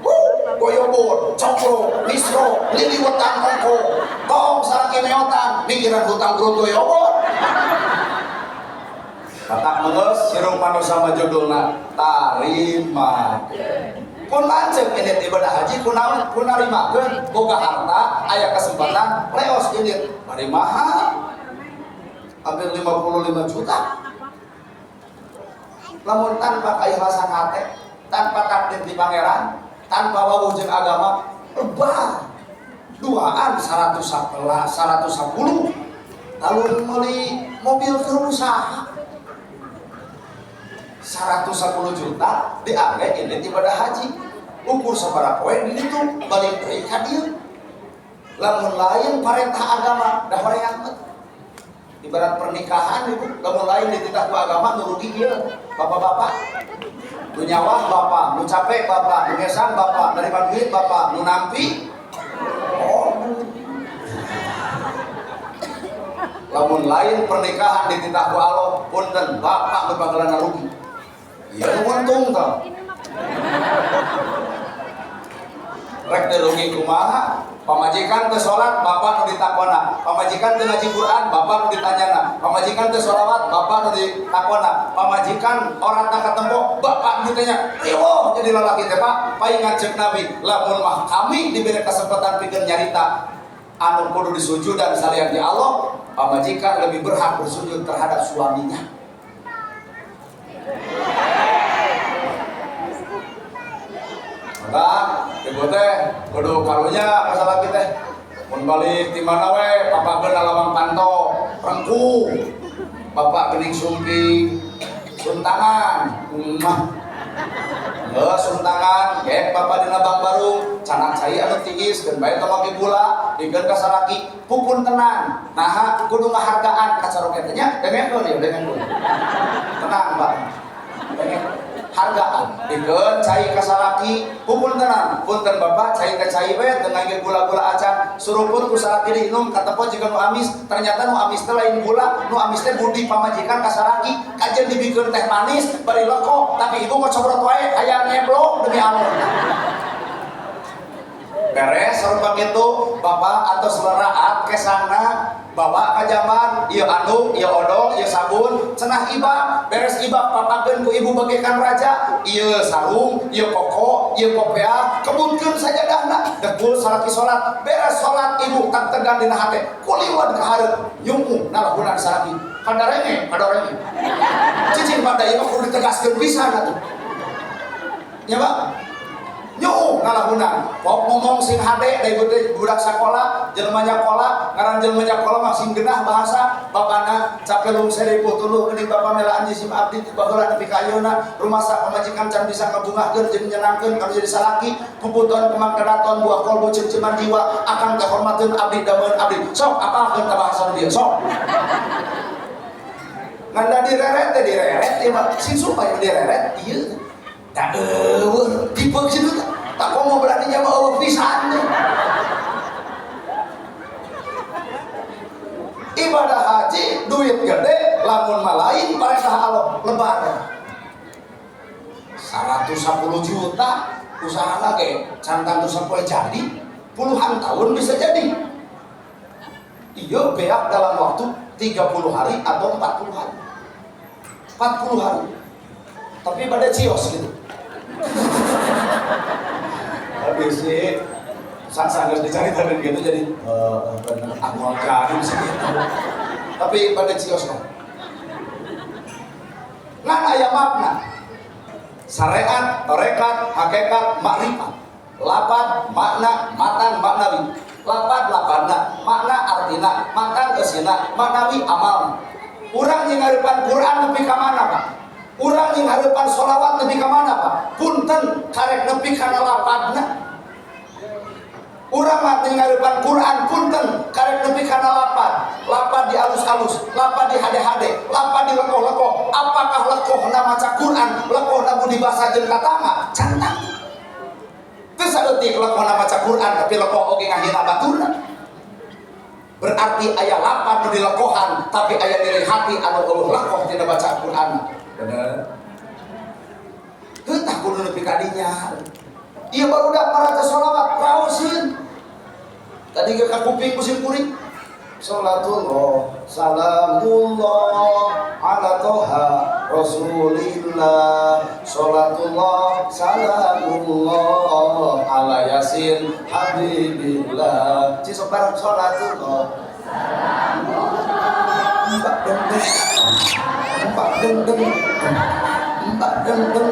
goyobor, cokro, misro, liliwetan ongko tong saraki meotan mikiran hutang grutu yobor katak menges sirung manusia mah judulna tarima pun lanceuk ini ibadah haji kunaon kunarimakeun boga harta aya kesempatan leos ini bari mahal hampir 55 juta lamun tanpa kaikhlasan hate tanpa takdir di pangeran tanpa wawuh jeung agama lebah duaan 110 lalu meuli mobil kerusaha 110 juta diangge ini ibadah haji ukur sabaraha poe di ditu balik deui ka dieu lamun lain parentah agama dah horeang ibarat pernikahan itu lamun lain dititah ku agama nu rugi ieu bapak-bapak nu nyawa bapak, nu capek bapak, nu ngesang bapak, nerima duit bapak, nu nampi lamun lain pernikahan dititah ku Allah punten bapak nu bakalan rugi ieu nu untung tah rek teu rugi kumaha pamajikan teu salat bapak nu ditakona pamajikan teu ngaji Quran bapak nu ditanyana pamajikan teu sholawat bapak nu ditakona pamajikan orang tak katempo bapak nu ditanya riweuh jadi lalaki teh Pak paingan ceuk Nabi lamun mah kami diberi kesempatan pikeun nyarita anu kudu disujud dan salian di Allah pamajikan lebih berhak bersujud terhadap suaminya maka ibu teh kudu karunya masalah kita mun balik di mana we bapak geuna lawang panto rengku bapak geuning sumping suntangan mah suntangan gek bapak dina bang baru canak cai anu tingis dan bae tomaki gula dikeun ka saraki pupun tenang nah kudu ngahargaan ka saroge teh nya dengeun ya dengeun tenang Pak dengeun hargaan dikeun cai ka saraki pupun tenang punten bapak cai ka cai we dengan gula-gula acan suruput ku saraki diinum katepo jiga nu amis ternyata nu amis teh lain gula nu amis teh budi pamajikan ka saraki kajen dibikeun teh manis bari leko tapi ibu mah cobrot wae aya ngeblok demi Allah beres sareng kitu bapak atau seleraat kesana bawa ka jaman ieu anduk ieu odol ieu sabun cenah ibak beres ibak papakeun ku ibu bagaikan raja ieu sarung ieu koko ieu kopea kebutkeun sajadahna dekul salaki salat beres salat ibu tak tegan dina hate kuliwat ka hareup nyungku nalahunan salaki kadarenge cicing pada ieu kudu ditegaskeun pisan atuh nya Pak nyuh ngalahuna pok ngomong sing hade da budak sakola jelema nyakola ngaran jelema nyakola mah sing genah bahasa bapana capelung 1030 geuning bapa mela anji sim abdi ti baheula nepi ka ayeuna rumasa pamajikan can bisa ngabungahkeun jeung nyenangkeun kanu jadi salaki puputon kemang kedaton buah kolbu cemceman jiwa akan kahormateun abdi dameun abdi sok apalkeun ka bahasa dia sok nganda direret teh direret ieu mah sing supaya direret ieu tak tipe situ tak mau berani nyawa Allah pisan ibadah haji duit gede lamun malain paredah Allah lebaran 110 juta usaha lagi cantan tuh sampai jadi puluhan tahun bisa jadi iya beak dalam waktu 30 hari atau 40 hari 40 hari tapi pada cios gitu habis sih sangat dicari tadi gitu jadi amal karim segitu tapi pada cios kan ngan aya makna syariat tarekat hakikat makrifat lapan makna matan maknawi lapanna makna artina matan esina maknawi amal urang yang ngarepan Quran nepi ka mana Pak urang yang ngarepan sholawat nepi ka mana Pak punten karek nepi kana lapadna urang mah ngarepan Quran punten karek nepi kana lapad di alus-alus lapad di hade-hade lapad di lekoh-lekoh apakah lekohna maca Quran lekohna budi basa jeung katama cantak teu saeutik lekohna maca Quran tapi lekoh oge ngahina baturna berarti aya lapad nu di lekohan tapi aya diri hati anu eueuh lekoh tina baca Quran bener teu tah kudu nepi ka dinya ieu barudak maraca sholawat raoseun tadi ke kuping musim kuring salatullah salamullah ala toha rasulillah salatullah salamullah ala yasin habibillah ci sok bareng salatullah salamullah mbak dendeng mbak dendeng mbak dendeng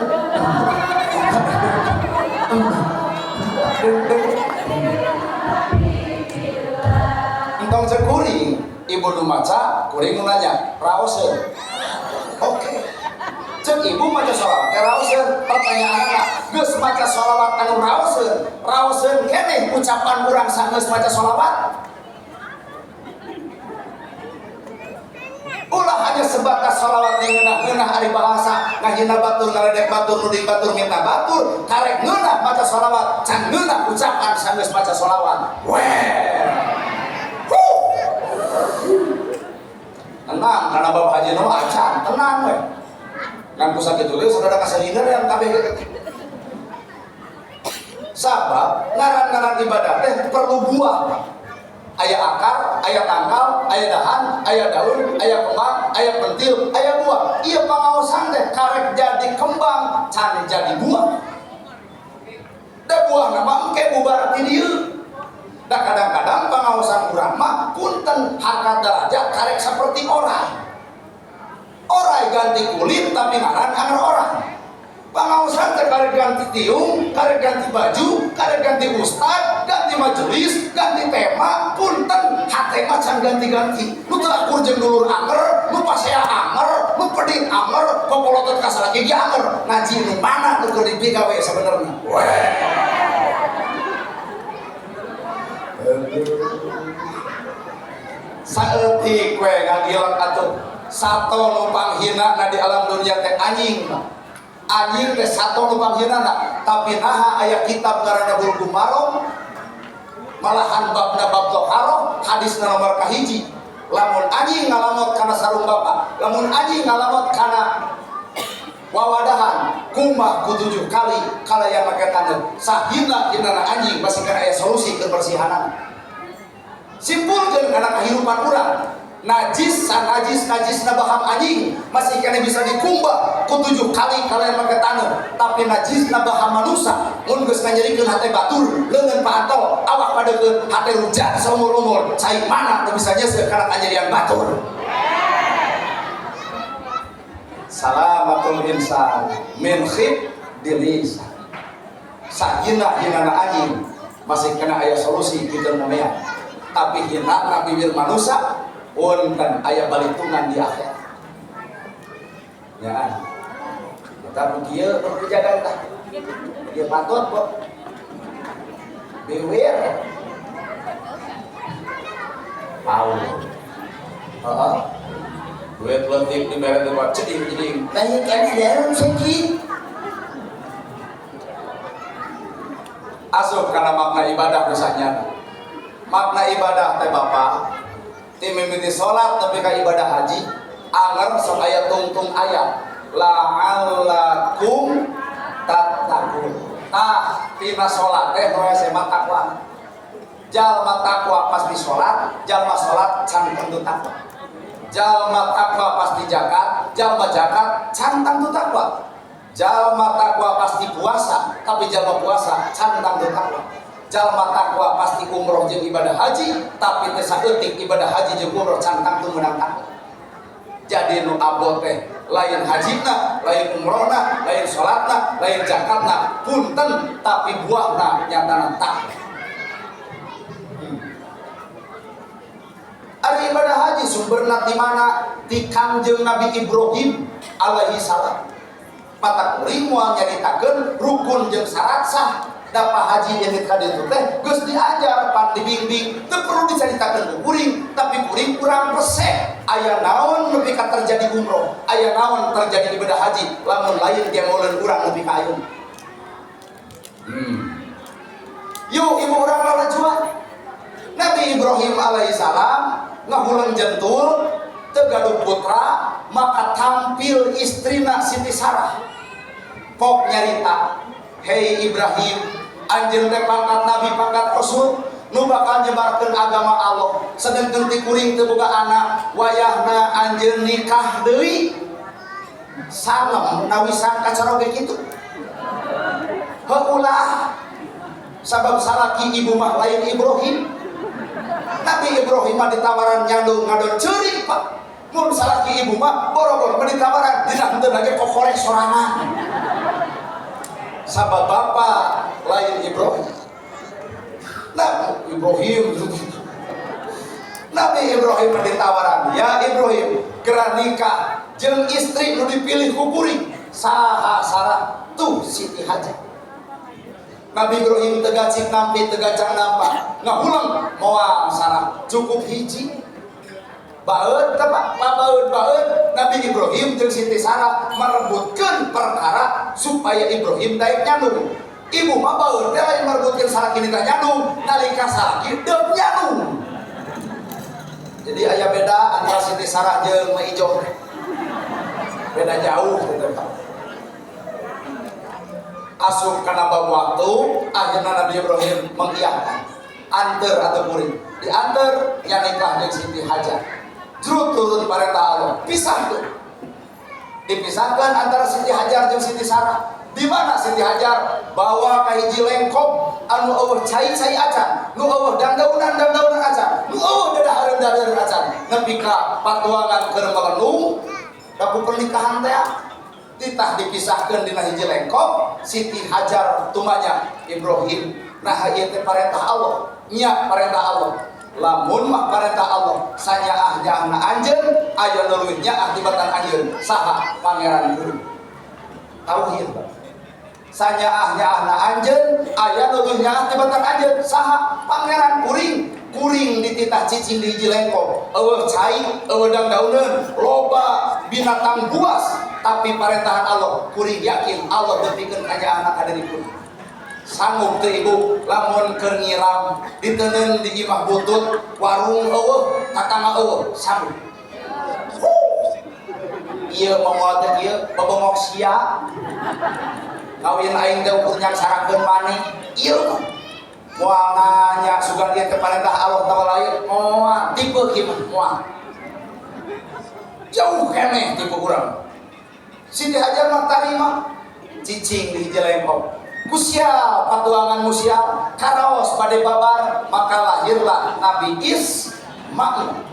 entong cek kuring ibu nu maca kuring nu nanya raoseun oke cek ibu maca sholawat teh raoseun pertanyaanna geus maca sholawat anu raoseun keneh ucapan urang sageus maca sholawat ulah hanya sebatas sholawat yang ngeunah ari bahasa ngahina batur ngaledek batur nuding batur minta batur karek ngeunah maca sholawat can ngeunah ucapan sageus maca sholawat tenang karena bapak haji nama acan tenang we kan pusat itu lho saudara kasalinan yang kabeh sabab ngaran-ngaran ibadah teh perlu buah aya akar, aya tangkal, aya dahan, aya daun, aya kembang, aya pentil, aya buah. Ieu pangaosan teh karek jadi kembang, can jadi buah. Da buahna mah engke bubar ti dieu. Da kadang-kadang pangaosan urang mah punten harkat derajat karek saperti orang. Orai ganti kulit tapi ngaran anger orang. Pangaosan teh karek ganti tiung, karek ganti baju, karek ganti ustad, ganti majelis, ganti tema, punten hate macan ganti-ganti. Nu teu akur jeung dulur anger, nu pasea anger, nu pedit anger, popolotot ka salaki ge anger. Ngaji nu mana nu keur digawe sabenerna. Saeutik we ngagilang atuh sato nu panghina na di alam dunia teh anjing. Anjing teh sato nu panghinana tapi naha aya kitab ngaranna Bulughul Maram malahan babna bab toharoh hadisna nomor kahiji lamun anjing ngalamot kana sarung bapa lamun anjing ngalamot kana wawadahan kumbah ku 7 kali kalaya make taneuh sahina hinana anjing pasti kana aya solusi kebersihanan simpulkeun kana kahirupan urang najis na baham anjing masih kena bisa dikumbah ku 7 kali kalian pakai tanah tapi najis na baham manusia mun geus nganyerikeun hate batur leungeun paantol awak padekeun hate rujak seumur-umur cai mana teu bisa nyeuseuk kana kajadian batur salamatul insan min khib dilis sakina-hinana anjing masih kena aya solusi kita momean tapi hina na bibir manusia wonten aya balitungan di akhir ya kita kieu perlu jaga tah dia patut kok beware Paul duit letik di merek tempat ceding kayak kali dalam sakit asup karena makna ibadah misalnya makna ibadah teh bapak ti mimiti sholat tapi ka ibadah haji anger sok aya tungtung ayat la'allakum tattaqun tah tina sholat teh hoya sema takwa jalma takwa pas di sholat jalma sholat can tentu takwa jalma takwa pas di zakat jalma zakat can tentu takwa jalma takwa pas di puasa tapi jalma puasa can tentu takwa jalma takwa pasti umroh jeung ibadah haji tapi teu saeutik ibadah haji jeung umroh can tangtu meunang takwa jadi nu abot teh lain hajina lain umrohna lain salatna lain zakatna punten tapi buahna nyatana takwa ari ibadah haji sumberna di mana di Kangjeng Nabi Ibrahim alaihi salam mata kuring moal nyaritakeun rukun jeung syarat sah dapat haji yang ditu teh geus diajar pan dibimbing teu perlu dicaritakeun ku kuring tapi kuring kurang resep aya naon nepi ka terjadi umroh aya naon terjadi ibadah haji lamun lain gemoleun urang nepi ka ayeuna yuk ibu urang lalajuan Nabi Ibrahim alaihissalam ngahulang jentul tegaduh putra maka tampil istrina Siti Sarah kok nyarita hei Ibrahim anjeun teh pangkat nabi pangkat rasul nu bakal nyebarkeun agama Allah sedengkeun ti kuring teu boga anak wayahna anjeun nikah deui salem nawi sangka cara ge kitu heulah sabab salaki ibu mah lain Ibrahim Nabi Ibrahim mah ditawaran nyandung ngadon ceurik Pak mun salaki ibu mah boro-boro mah ditawaran dina henteu lagi kokorek sorangan sabab bapak lain Ibrahim Nabi Ibrahim ditawaran ya Ibrahim geura nikah jeung istri nu dipilih ku kuring saha Sarah tuh Siti Hajar Nabi Ibrahim tegacing nampi tegacang nampak ngahulang moal Sarah cukup hiji baeud teh Pak baeud Nabi Ibrahim jeung Siti Sarah merebutkeun perkara supaya Ibrahim daek nyandung ibu mah baeud teh lain merebutkeun salaki nikah nyandung nalika salaki deuk nyandung jadi aya beda antara Siti Sarah jeung Mak Ijo beda jauh gitu Pak asup kana bab waktu akhirna Nabi Ibrahim mengiyakan anter atau murid diantar nya nikah jeung Siti Hajar jurut turun perintah Allah pisah tuh dipisahkan antara Siti Hajar jeung Siti Sarah di mana Siti Hajar bawa ka hiji lengkop anu eueuh cai-cai acan nu eueuh dandaunan acan nu eueuh dadahareun acan nepi ka patuangan keur melenung daku pernikahan teh titah dipisahkeun dina hiji lengkop Siti Hajar tumanya Ibrahim nah ieu teh perintah Allah nya perintah Allah lamun mah perintah Allah sanyaah jahna anjeun aya nu leuwih nyaah tibatan anjeun saha pangeran guru tauhid sanyaah nyaahna anjeun aya nu leuwih nyaah tibatan anjeun saha pangeran kuring dititah cicing di hiji lengkop eueuh cai eueuh dangdauneun loba binatang buas tapi perintah Allah kuring yakin Allah depikeun ka nyaahna ka deui kuring sanggup teu ibu lamun keur nyiram diteunun di imah butut warung eueuh tatangga eueuh sanggup ieu moal teh ieu bebengok sia kawin aing teh ukur nyang sarakeun maneh ieu moal nanya sugan ieu teh perintah Allah taala lain moal tipe kieu moal jauh keneh tipe urang Siti Hajar mah tarima cicing di hiji lengkop kusia patuangan musia karaos pada babar maka lahirlah Nabi Ismail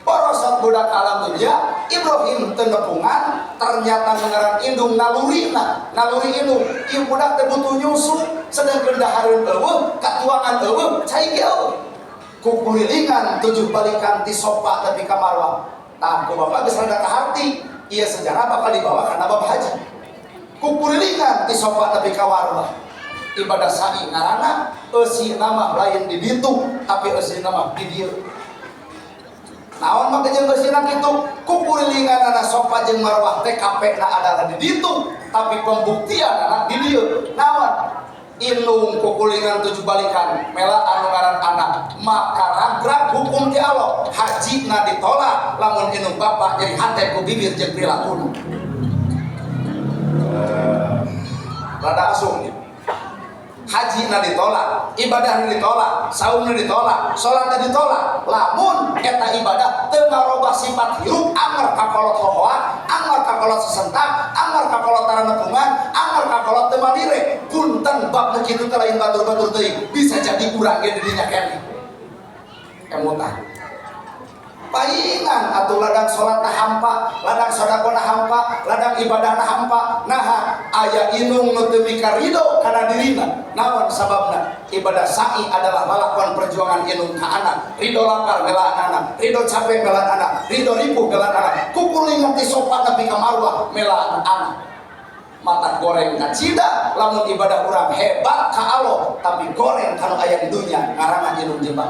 borosot budak alam dunia Ibrahim tenepungan ternyata mengaran indung naluri indung ieu budak teh butuh nyusu sedangkan dahareun eueuh katuangan eueuh cai eueuh kukurilingan 7 balikan ti sopa tapi ka marwah tah ku bapak geus rada kaharti ieu sejarah bakal dibawa kana bapak haji kukurilingan ti sopa tapi ka marwah ibadah sa'i ngaranna eusi nama lain di ditu tapi eusi nama di dieu naon mah jeung geusina kitu kukurilinganana sopa jeung marwah TKP na adalah di ditu tapi pembuktianana di dieu naon indung kukulingan 7 balikan mela anu ngaran anak maka ragrag hukum ti Allah haji na ditolak lamun indung bapak jadi hate ku bibir jeung prilakuna rada asung haji na ditolak ibadah na ditolak saum na ditolak salat na ditolak lamun eta ibadah teu ngarobah sifat hirup amar kakolot hohoa amar kakolot sesentak amar kakolot taranepungan amar kakolot teu malire punten bab nu kitu teh lain batur-batur teuing bisa jadi urang ge di dinya keneh emutah palingan atuh ladang salat na hampa ladang sedekah na hampa ladang ibadah na hampa nah aya indung nu teu mikarido kana dirina naon sababna ibadah sa'i adalah melakukan perjuangan indung ka anak ridho lapar melaan anak ridho capek melaan anak ridho ripuh melaan anak kukulingan ti sopan tapi ka marwah melaan anak mata goreng kacida lamun ibadah urang hebat ka Allah tapi goreng kanu aya di dunia ngaranna indung jebak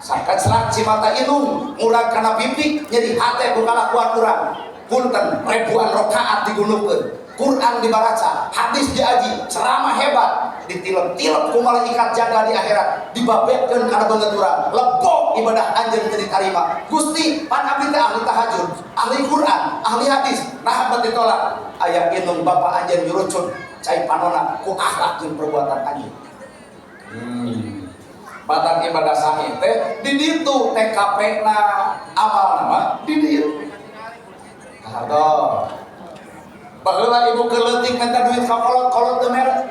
sangkan serak cimata indung murag kana pipik jadi hate bukan lakuan urang punten ribuan rakaat digunukeun Quran dibaca hadis diaji ceramah hebat ditilep-tilep ku malaikat jaga di akhirat dibabetkeun kana banget urang lebok ibadah anjeun teu ditarima Gusti pan abdi teh ahli tahajud ahli Quran ahli hadis nah abdi ditolak aya indung bapak anjeun nyurucut cai panona ku akhlak jeung perbuatan anjeun batang ibadah sa'i teh di ditu TKP na amal nama di dieu harto baheula ibu keleutik minta duit ka kolot teu mere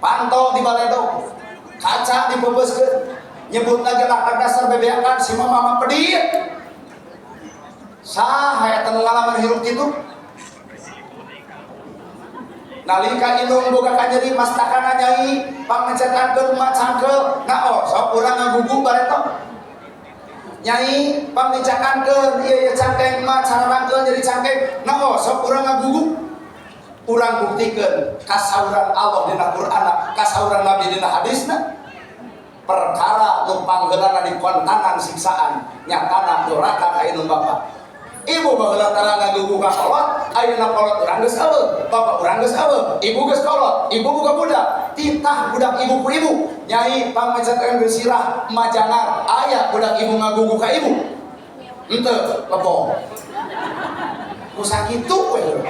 pantau di baledo kaca dibebeuskeun nyebut lagi lah dasar bebeakan si mama pedit saha eta nu ngalaman hirup kitu nalika indung boga kanyeri mastakana nyai pangecetankeun mah cangkel naon sok urang ngaguguk bareto nyai pangecetankeun ieu cangkeng mah cararangkeun jadi cangkeng naon sok urang ngaguguk urang buktikeun kasauran Allah dina Qur'an kasauran Nabi dina hadisna perkara nu panggeulana di kontanan siksaan nyatana doraka ka indung bapak ibu baheula tara ngaguguk ka kolot ayeuna kolot urang geus eueuh bapak urang geus eueuh ibu geus kolot ibu buka budak titah budak ibu ku ibu nyai pangmecetkeun geus sirah majangar aya budak ibu ngaguguk ka ibu henteu lebong ku sakitu we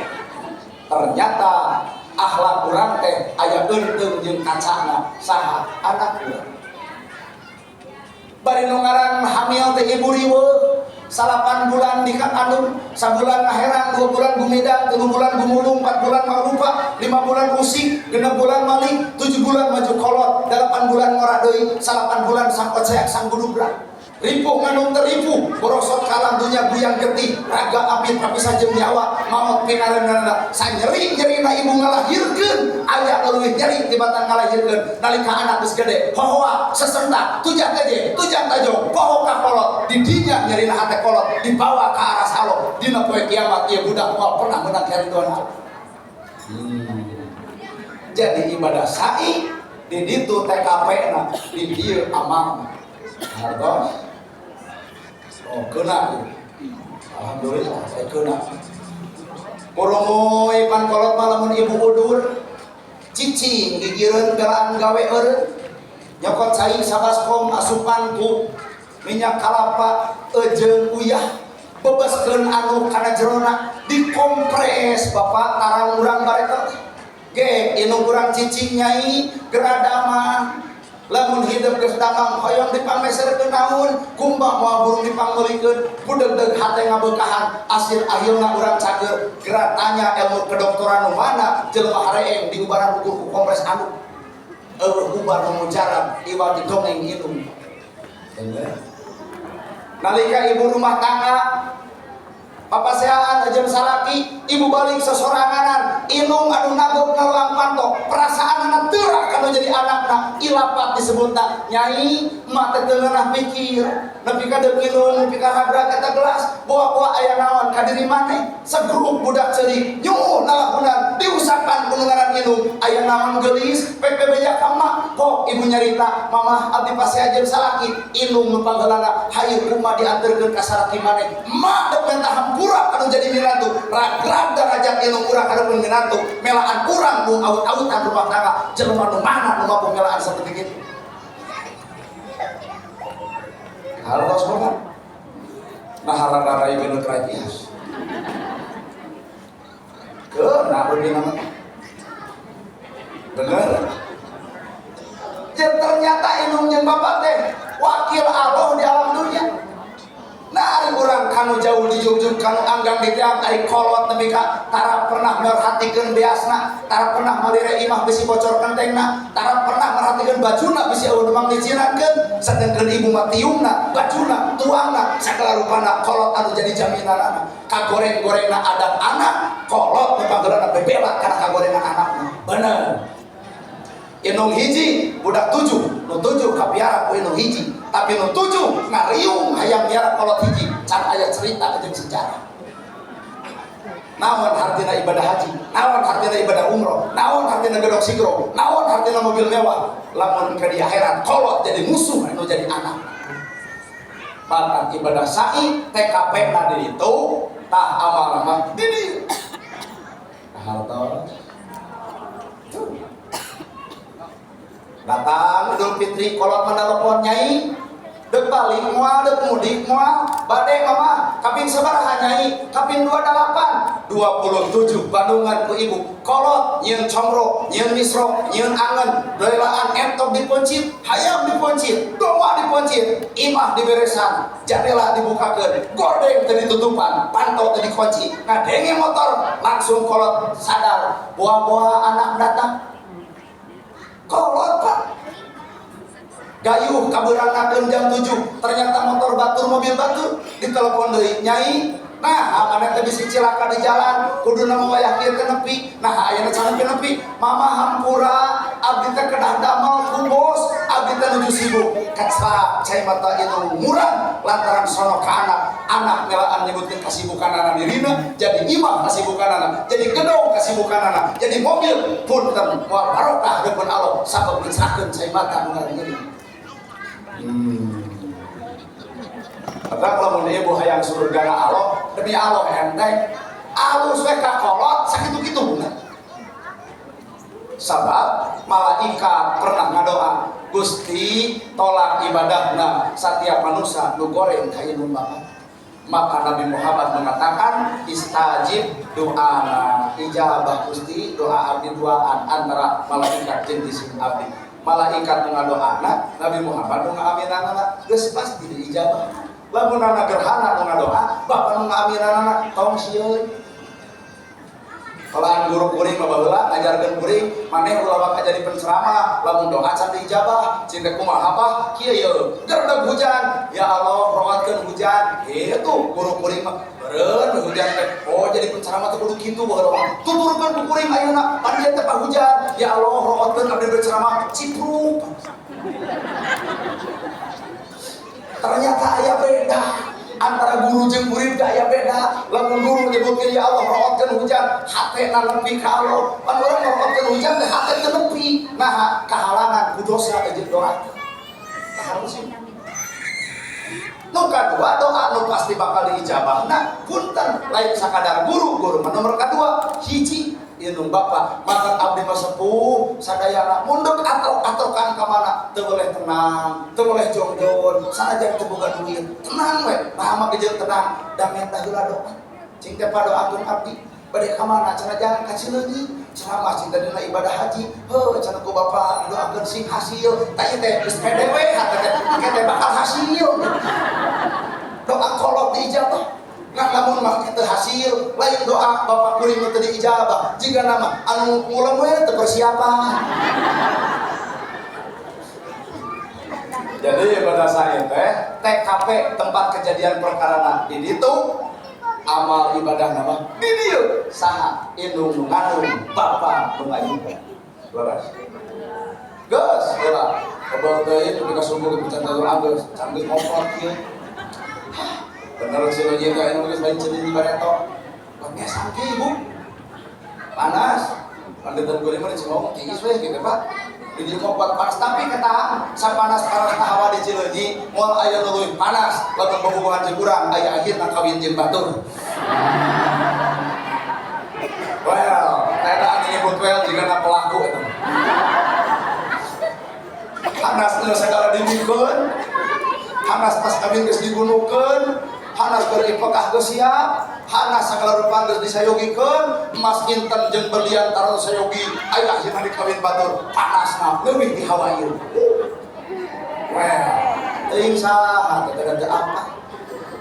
ternyata akhlak urang teh aya eureung jeung kacana saha anak urang bari nu ngaran hamil teh ibu riweuh 8 bulan dikandung, sabulan ngaherang, 2 bulan gumedang, 3 bulan gumulung, 4 bulan marupa, 5 bulan musik, 6 bulan malik, 7 bulan maju kolot, 8 bulan ngora deui, 8 bulan sangkot seak sang gudubrak. Ripuh ngandung teripu, borosot kalam dunia buyang getih, raga apit papisan jeung nyawa, maot pinareunana, sanyeri nyerina ibu ngalahirkeun, aya leuwih nyeri tibatan ngalahirkeun, nalika anak geus gede, hohoa, sesentak, tujang teje, tujang tajo, poho ka kolot, di dinya nyerina hate kolot, dibawa ka arah salo, dina poe kiamat ieu budak moal pernah menang karidon Allah. Jadi ibadah sa'i di ditu TKP-na, di dieu amal. Hartos oh kena alhamdulillah saya kena poromoy pan kolot malamun ibu udur cicing gigireun belaan gawe eureun nyokot cai sabaskom asupan ku minyak kalapa ejeung uyah bebeskeun anu kana jerona dikompres bapak tarang urang bareta ge inu urang cicing nyai geradama lamun hidup geus damang hoyong dipangmeserkeun naon kumbah moal burung dipanggeuikeun budeg-deg hate ngabeukahan asil akhirna urang cager geura tanya ilmu kedokteran nu mana jelema hareeng diubaran ukur ku kompres anu ubar nu mujarab iwal didongeng indung nalika ibu rumah tangga papaseaan ajem salaki ibu balik sesoranganan inung anu nabok ngaluang pantok perasaan anak terak kalau jadi anakna ilapat disebutna nyai emak teh teu ngeunah pikir nepi ka deuk inung nepi ka habra kata gelas bawa-bawa aya naon ka diri maneh segrup budak ceurik nyuh nalahunan diusapan kunungaran inung aya naon geulis pepe beja ka emak kok ibu nyarita mamah abdi pasea ajem salaki inung nu pangheulana hayu kumaha dianterkeun ka salaki maneh emak deuk mentah hampura anu jadi minantu ragrag darajat inung urang anu minantu melaan urang nu aut-autan rumah tangga jelema nu mana nu mampu melaan saperti kitu hartos banget nah harara ieu geus krajias keuna beudi nama bener jeung ternyata inung jeung bapak teh wakil Allah di alam dunia. Nah, ari urang kanu jauh di Jugjug kanu anggang di tiang ari kolot nepi ka tara pernah merhatikeun beasna, tara pernah malire imah bisi bocor kentengna, tara pernah merhatikeun bajuna bisi eueuh demang dicinakeun, sedengkeun ibu mah tiungna, bajuna, tuangna, sagala rupana kolot anu jadi jaminanana. Kagoreng-gorengna adat anak, kolot nu panggeulana bebela kana kagorengan anakna. Bener. Inung hiji budak 7, nu 7 kapiara ku inung hiji, tapi nu 7 ngariung hayang miara kolot hiji, can aya cerita jeung sejarah. Naon hartina ibadah haji, naon hartina ibadah umroh, naon hartina gedog sigro, naon hartina mobil mewah, lamun ka di akhirat kolot jadi musuh anu jadi anak. Bahkan ibadah sa'i TKP-na di ditu, tah amal mah di dieu. Hal tahu datang Idul Fitri kolot menelpon nyai dek balik moal dek mudik moal bade mama kapin sabaraha nyai kapin 28 27 Bandungan ku ibu kolot nyeun comro nyeun misro nyeun angen doelaan entok diponcit hayam diponcit doa diponcit imah diberesan jendela dibukakeun gordeng teu ditutupan panto teu dikunci ngadenge motor langsung kolot sadar buah-buah anak datang kolot pak gayuh kabeurangnakeun jam 7 ternyata motor batur mobil batur ditelepon deui nyai nah amaneh teh bisi cilaka di jalan kuduna mawayah kieu teh nepi nah ayeuna can nepi mama hampura abdi teh kedah damel ku bos abdi teh nuju sibuk kacra cai mata itu murah lantaran sono ka anak ngelaan nyebutkeun kasibukanana dirina jadi imah kasibukanana jadi gedong kasibukanana jadi mobil punten moal barokah deupun Allah sabab dicrakeun cai mata nu ngaranjeun Padahal kalau ibu hayang surga na Allah demi Allah enteng alus we ka kolot sakitu-kitu bener sabab malaikat pernah ngadoa Gusti tolak ibadahna setiap manusia nu goreng ka inung bapak maka Nabi Muhammad mengatakan istajib doana ijabah Gusti doa abdi duaan antara malaikat jeung dising abdi malaikat ngadoana Nabi Muhammad ngaaminanana geus pasti diijabah lamun anak gerhana ngadoa bapak ngaaminanana tong sieun kalau guru kuring mah baheula ngajarkeun kuring maneh ulah bakal jadi penceramah lamun doa can diijabah cinta kumaha apa kieu yeuh gerdeg hujan ya Allah rohatkeun hujan itu guru kuring mah beureun hujan teh oh jadi penceramah teh kudu kitu baheula tuturkeun ku kuring ayeuna pan ieu teh hujan ya Allah rohatkeun abdi berceramah cipruk ternyata aya beda antara guru jeung murid aya beda lamun guru nyebutkeun ya Allah rohatkeun hujan hatena nepi ka Allah pan urang rohatkeun hujan teh hate teu nepi nah kahalangan ku dosa jeung doa harus nu kadua doa nu pasti bakal diijabahna punten lain sakadar guru mah nomor kadua hiji inung bapak makan abdi mah sepuh sadayana munduk atok-atokan ka mana teu boleh tenang teu boleh jongjon sanajan teu boga duit tenang we nah mah gejeun tenang damel tah heula doa cing teh padoakeun abdi bade ka mana cenah jangan ka Cileunyi ceramah cinta dina ibadah haji heuh cenah ku bapak doakeun sing hasil tah ieu teh geus pede we teh bakal hasil doa kolot diijabah nah lamun mah kitu hasil lain doa bapak kuring teu diijabah jika nama anu mulang we teu persiapan jadi pada saya teh TKP tempat kejadian perkara di ditu amal ibadah nama di dieu saha indung ngandung bapa pengayunan leres geus heula kebal teh itu dikasumbuh ke cantel anggeus canggih ngoprot kieu bener si leujeun teh anu geus lain ceudeuh di bareto geus sangki ibu panas pandetan gue mah ngomong tinggi we gitu Pak di kompat panas tapi kata sapanas panas hawa di Cileunyi moal aya nu leuwih panas lamun bobogohan jeung urang aya akhirna kawin jeung batur well eta anu nyebut well jigana pelaku eta panas nu sagala dimikeun panas pas kawin geus digunukeun panas beripekah geus siap panas sagala rupa geus disayogikeun emas inten jeung berlian taruh sayogi aya akhirna dikawin batur panasna leuwih dihawayeun well teuing saha teh apa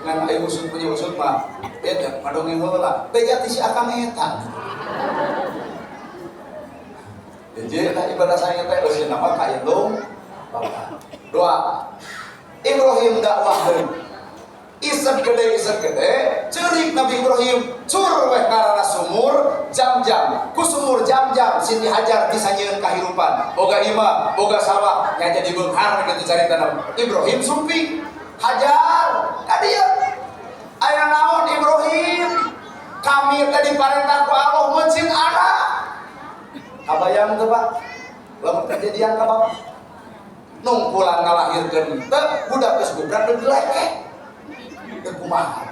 ngan aya usut punya usut mah eta padongeng heula bega ti si akang eta jadi ibadah saya teh geus nama ka indung doa Ibrahim dakwah isep gede cerik Nabi Ibrahim cur weh karana sumur jam-jam ku sumur jam-jam Siti Hajar bisa nyieun kahirupan boga imah boga sawah nya jadi beunghar kitu carita Ibrahim sumpi Hajar kadieu aya naon Ibrahim kami tadi diparentah ku Allah mencit anak kabayang teu Pak lamun kejadian ka Bapak nungkulan ngalahirkeun teu budak geus gubrak deuk dileke kumaha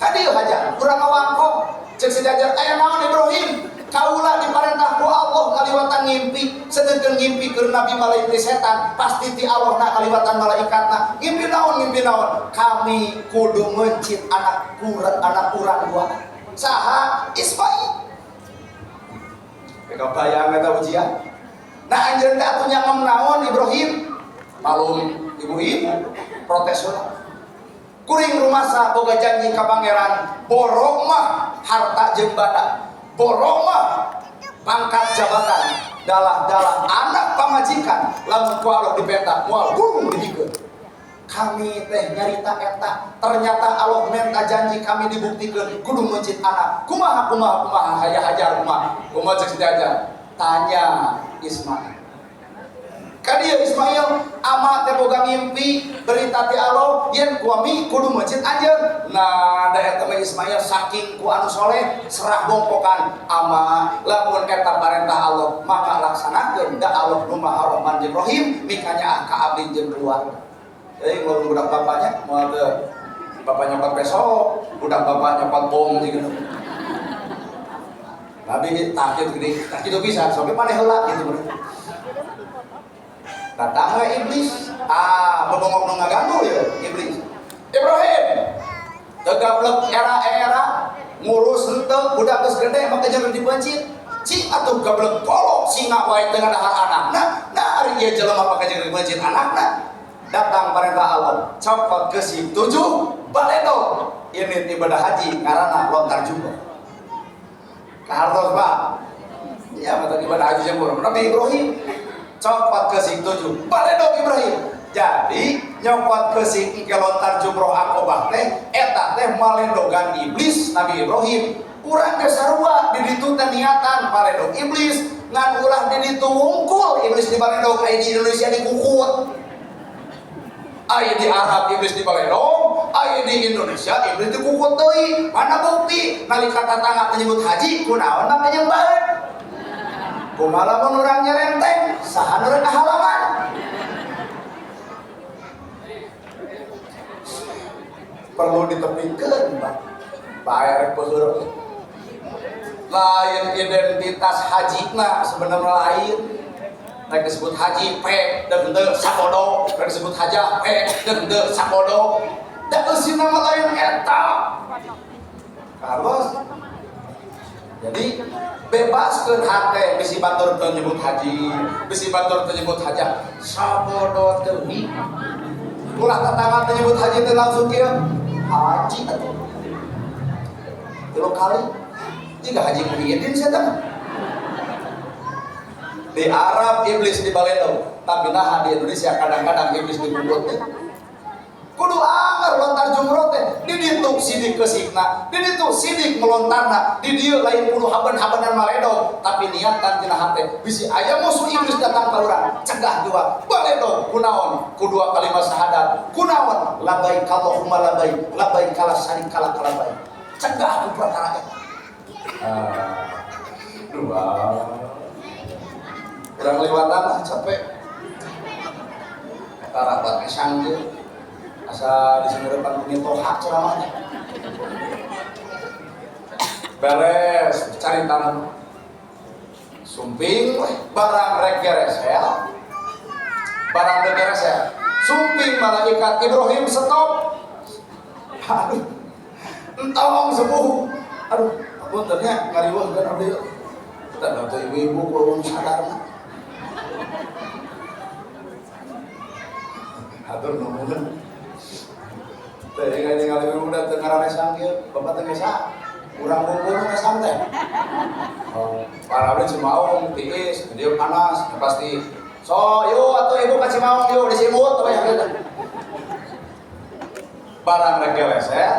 tadi aja kurang ngawangkong cek sejajar aya naon Ibrahim kaula diparentah ku Allah kaliwatan ngimpi sedengkeun ngimpi keur nabi malaikat setan pasti ti Allah na kaliwatan malaikatna ngimpi naon kami kudu mencit anak urang dua saha Ismail beka bayang eta ujian nah anjeun teh atuh nyangem naon Ibrahim malum ibu-ibu protes heula kuring rumasa boga janji ka pangeran borong mah harta jeung bana borong mah pangkat jabatan dalah anak pamajikan lamun ku Allah dipenta moal burung didikeun kami teh nyarita eta ternyata Allah menta janji kami dibuktikan kudu mencit anak kumaha hayah hajar kumaha cek sejajar tanya Ismail kadieu Ismail ama teh boga ngimpi berita ti Allah yen kuami kudu mencit anjeun nah da eta mah Ismail saking ku anu soleh serah bongkokan ama lamun eta parentah Allah maka laksanakeun da Allah nu Maha Rahman jeung Rahim mikanya ka abdi jeung keluarga jadi kalau budak bapaknya mau teu bapak nyopot besok budak bapak nyopot bom gitu tapi takut gede tak kitu bisa sampai maneh heula gitu datang we iblis bebongok nu ngaganggu ya iblis Ibrahim tegablek era ngurus henteu budak geus gede mah kejar dibencit cing atuh gablek kolok singa wae teu ngadahar anakna nah ari ieu jelema mah kejar dibencit anakna datang perintah Allah copot ke si 7 baledo ini ibadah haji karena lontar jumbo kartos Pak ya mata ibadah haji jumbo Nabi Ibrahim copot ke si 7 baledog Ibrahim jadi nyopot ke si lontar jumroh akobah teh eta teh malendogan iblis Nabi Ibrahim urang ge sarua di ditu teh niatan maledog iblis ngan ulah di ditu wungkul iblis di baledog aya di Indonesia dikukut aya di Arab iblis di baledog aya di Indonesia iblis dikukut deui mana bukti nalika tatangga menyebut haji kunaon mah nyembah kumaha mun urang nyerenteng saha nu rek halaman perlu ditepikeun Pak bae rek peureuh lain identitas hajina sebenarnya lain rek disebut haji pe deung teu sabodo rek disebut hajah pe deung teu sabodo da eusina mah lain eta kalos jadi bebaskeun hate bisi batur teu nyebut haji bisi batur teu nyebut hajah sabodo teuing ulah tetangga teu nyebut haji teh langsung kieu haji atuh 3 kali jika haji Muhyiddin setan di Arab iblis di Baledo tapi nah di Indonesia kadang-kadang iblis dibubut kudu anggar lontar jumroh teh di ditu sidik kesikna, di ditu sidik melontarna, di dieu lain kudu haban-habanan maledog, tapi niatan tina hate bisi aya musuh iblis datang ka urang cegah dua baledog kunaon kudua kalimat syahadat kunaon labbaik Allahumma labbaik kala syarika lak labbaik cegah ku perkara eta. Dua urang liwatan lah capek eta rapat sanggeu asa disengeurepan ku toha ceramahnya beres cari tanah sumping barang rek geresel barang rek geresel sumping malaikat Ibrahim stop aduh entong sepuh aduh puntennya ngariweuhkeun abdi kita datang ibu-ibu kurang sadar atur nuhun teh tinggal ibu udah tengarane sanggeu bapak teh gesa urang bungkul mah santai para abdi Cimaung tiis dia panas pasti so yo atuh ibu ka Cimaung yo disimut we gitu barang rek gelesel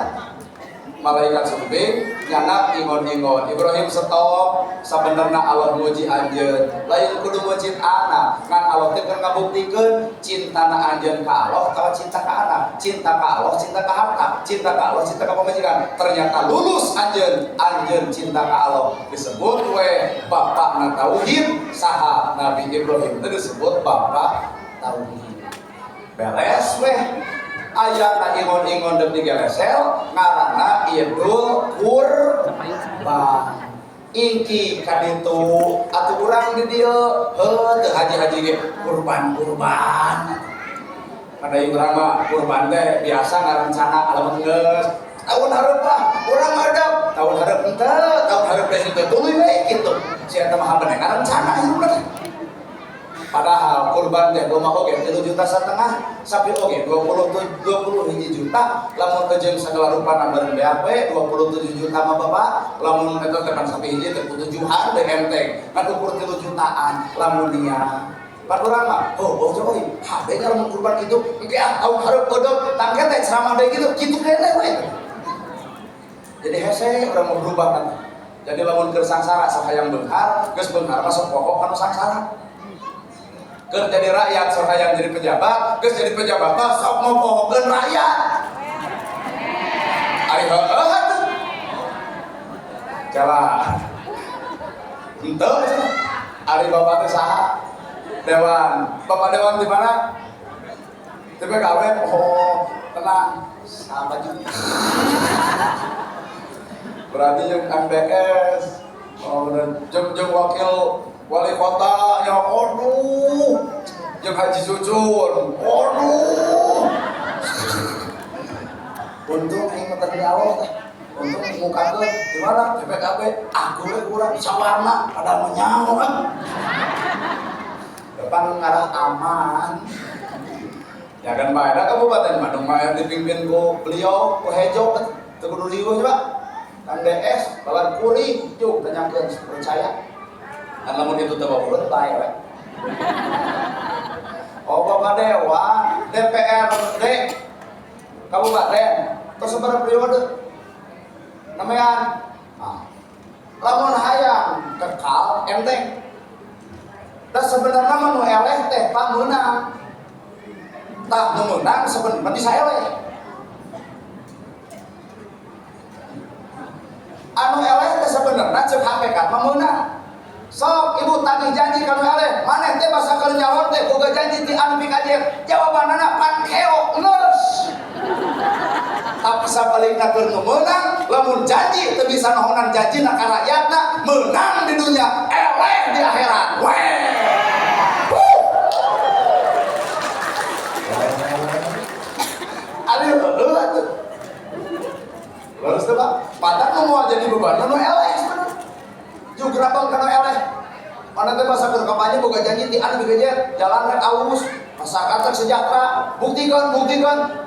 malaikat sumping nyanak ingon-ingon Ibrahim stop sabenerna Allah muji anjeun lain kudu muji anak ngan Allah teh keur ngabuktikeun cintana anjeun ka Allah tawa cinta ka anak cinta ka Allah cinta ka harta cinta ka Allah cinta ka pamajikan ternyata lulus anjeun cinta ka Allah disebut we bapakna tauhid saha Nabi Ibrahim teh disebut bapak tauhid beres we ayat ingon-ingon demi gelesel ngaranna Idul Kurban ingki kaditu atuh urang di dieu teu haji-haji ge kurban pada urang mah kurban teh biasa ngarencana alamun geus tahun hareup lah urang hadap tahun hareup henteu tahun hareup teh teu tuluy we kitu sia teh mah bener ngarencana hirup padahal kurban teh domah oge 3,5 juta sapi oge 20 juta lamun jeung sagala rupana bareng BAP 27 juta mah bapak lamun eta teman sapi hiji 37-an teh enteng kan ukur 3 jutaan lamun nya pan urang mah oh coy hade lamun kurban kitu engke tahun hareup bodog tangke teh ceramah deui kitu keneh we jadi hese urang mau berubah kan jadi lamun keur sangsara sakayang beunghar geus beunghar masuk pokok anu sangsara keur jadi rakyat sok hayang jadi pejabat geus jadi pejabat mah sok ngopohokeun rakyat ari heueuh atuh jalan henteu ari bapak teh saha dewan bapak dewan di mana di PKW oh tenang sama juga berarti jeung MBS oh dan jeung wakil wali kota ya aduh jeung Haji Sucun aduh untung aing mah tadi awal teh untung mukakeun di mana di PKB aku we urang sawarna pada menyang depan ngarah aman ya kan bae da Kabupaten Bandung mah dipimpin ku beliau ku Hejo teu kudu riweuh Pak Kang DS balan kuring juk tanyangkeun percaya kan lamun itu teu bae bae we. Oh Bapak Dewan, DPRD Kabupaten tos sabaraha periode? Namean. Lamun hayang kekal enteng. Da sebenarnya mah nu eleh teh pameunang. Tah nu meunang sebenarnya di saeleh. Anu eleh teh sebenarnya ceuk hakikat mah meunang. Sok ibu tagih janji kanu eleh maneh teh basa keur nyalon teh boga janji ti anu pikadir jawabanana pan keok ngeus tapi sabalikna keur nu meunang lamun janji teu bisa nahonan janjina ka rakyatna meunang di dunia eleh di akhirat weh ali heueuh atuh leres teh Pak padahal mau jadi beban nu eleh sebenarnya juga bang kanu eleh mana teh masa keur kampanye boga janji ti anu bigejer jalan rek aus masyarakat sejahtera buktikan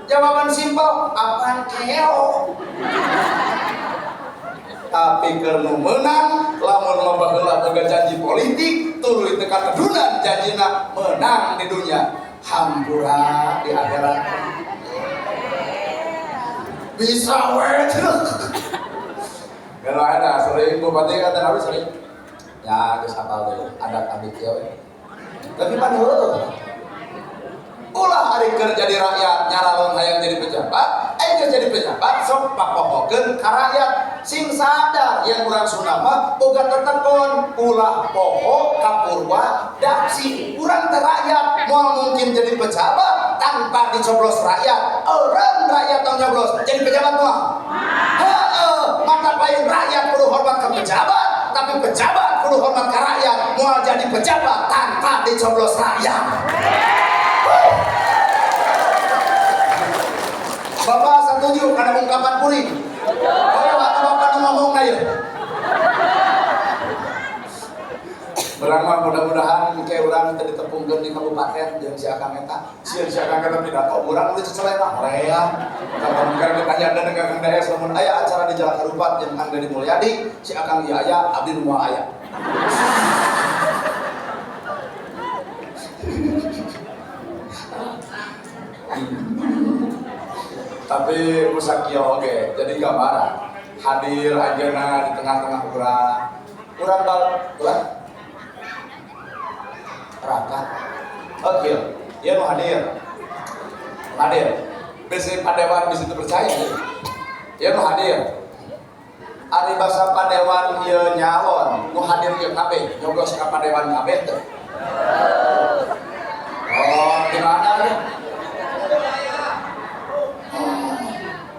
jawaban simpel apaan keo tapi keur nu meunang lamun loba heula boga janji politik tuluy teu katedunan janjina meunang di dunia hampura di akhirat bisa weh. Kalau ada sering bupati kata nabi sering. Ya geus hafal deui adat abdi kieu we. Tapi pan heueuh. Ulah ari keur jadi rakyat nyaralon hayang jadi pejabat, geus jadi pejabat sok papohokeun ka rakyat. Sing sadar yang urang Sunda mah boga tetekon ulah poho ka purwa daksi. Urang teh rakyat moal mungkin jadi pejabat tanpa dicoblos rakyat. Orang rakyat tong nyoblos jadi pejabat moal. Heeh, mata lain rakyat perlu hormat ke pejabat, tapi pejabat perlu hormat ke rakyat. Moal jadi pejabat tanpa dicoblos rakyat. Bapak setuju karena ungkapan kuring. Ayo waktu bapak ngomong ayo. Berang mah mudah-mudahan kayak urang teu ditepungkeun di kabupaten jeung si Akang eta. Sieun si Akang eta pidato urang nu cecelena hoream. Kalau mungkin ditanya dan Kang DS lamun aya acara di Jalan Harupat jeung Kang Deddy Mulyadi, si Akang ieu aya, abdi nu moal aya. Tapi musakio oke, jadi gambaran hadir ajeuna di tengah-tengah urang bal urang rakat oke ieu nu hadir bisi padewan bisi teu percaya ieu nu hadir ari basa padewan ieu nyalon nu hadir ieu kabeh nyoblos ka padewan kabeh teh oh di mana ya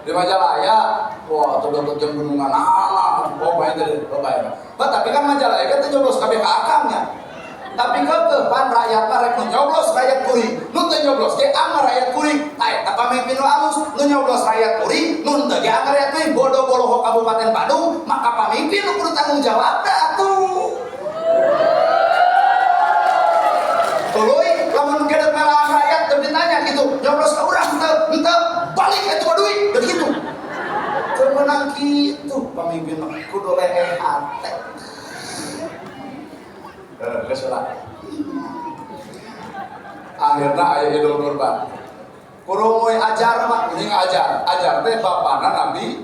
di Majalaya, wah tuh jam gunungan pokoknya dari Babaya. Tapi kan Majalaya kan nyoblos kabeh ka akangnya. Tapi kepan rakyat marek nyoblos rakyat kuring, nu teu nyoblos ge amar rakyat kuring. Tah eta pamimpin nu alus, nu nyoblos rakyat kuring, nu teu ge amar rakyat kuring bodoh-bodoh Kabupaten Badung, maka pamimpin nu kudu tanggung jawab atuh. Tuluy lamun kedet melawan rakyat teu ditanya gitu, nyoblos ka urang teu balik itu duit begitu kemenang gitu pemimpin kudu lehe hati kesulat akhirnya ayah Idul Kurban kurungoy ajar mah kuning ajar teh bapana Nabi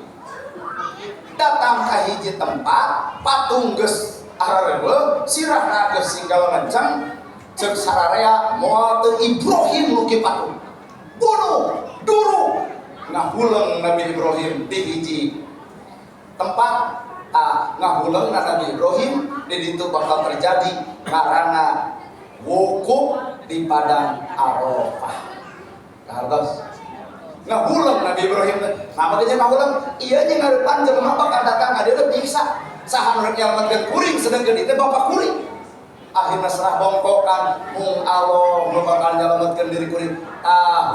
datang ke hiji tempat patung geus ararewe sirahna geus singgal menceng cek sararea moal teu Ibrahim luki patung bunuh duru ngahuleng Nabi Ibrahim di hiji tempat ngahuleng Nabi Ibrahim di ditu bakal terjadi karena wukuf di padang Arafah. Hartos ngahuleng Nabi Ibrahim nama dia ngahuleng iya nya ngarepan jelema bakal datang ada bisa saha nu nyelametkeun kuring sedang gede teh bapak kuring akhirnya serah bongkokan mung Allah nu bakal nyelametkeun diri kuring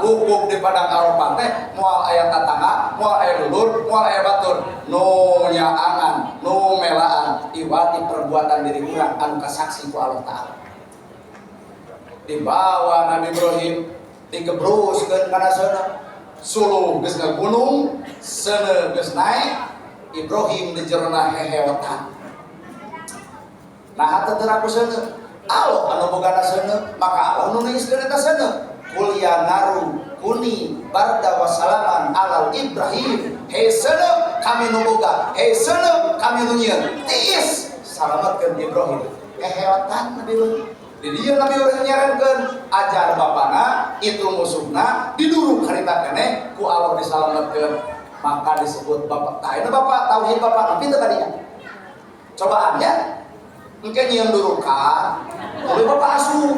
hukum di padang Arafah teh moal aya tatangga moal aya dulur moal aya batur nu nyaangan nu melaan iwati perbuatan diri urang anu kasaksi ku Allah taala dibawa Nabi Ibrahim digebruskeun kana sana suluh geus ngagunung seuneu geus naik Ibrahim di jerona hehewetan nah teu teraku seuneu Allah anu bogana seuneu maka Allah nu nuliskeun eta seuneu qul ya naru kuni barda wa salaman alal Ibrahim he seuneu kami nu boga he seuneu kami nu nyieun tiis salametkeun Ibrahim hehewetan Nabi Ibrahim di dieu Nabi Ibrahim nyarenkeun ajar bapana itu musuhna diduruk harita keneh ku Allah disalametkeun maka disebut bapak tah eta bapak tauhid bapak pinter tadinya cobaannya engke nyieun durukan oleh bapak asuh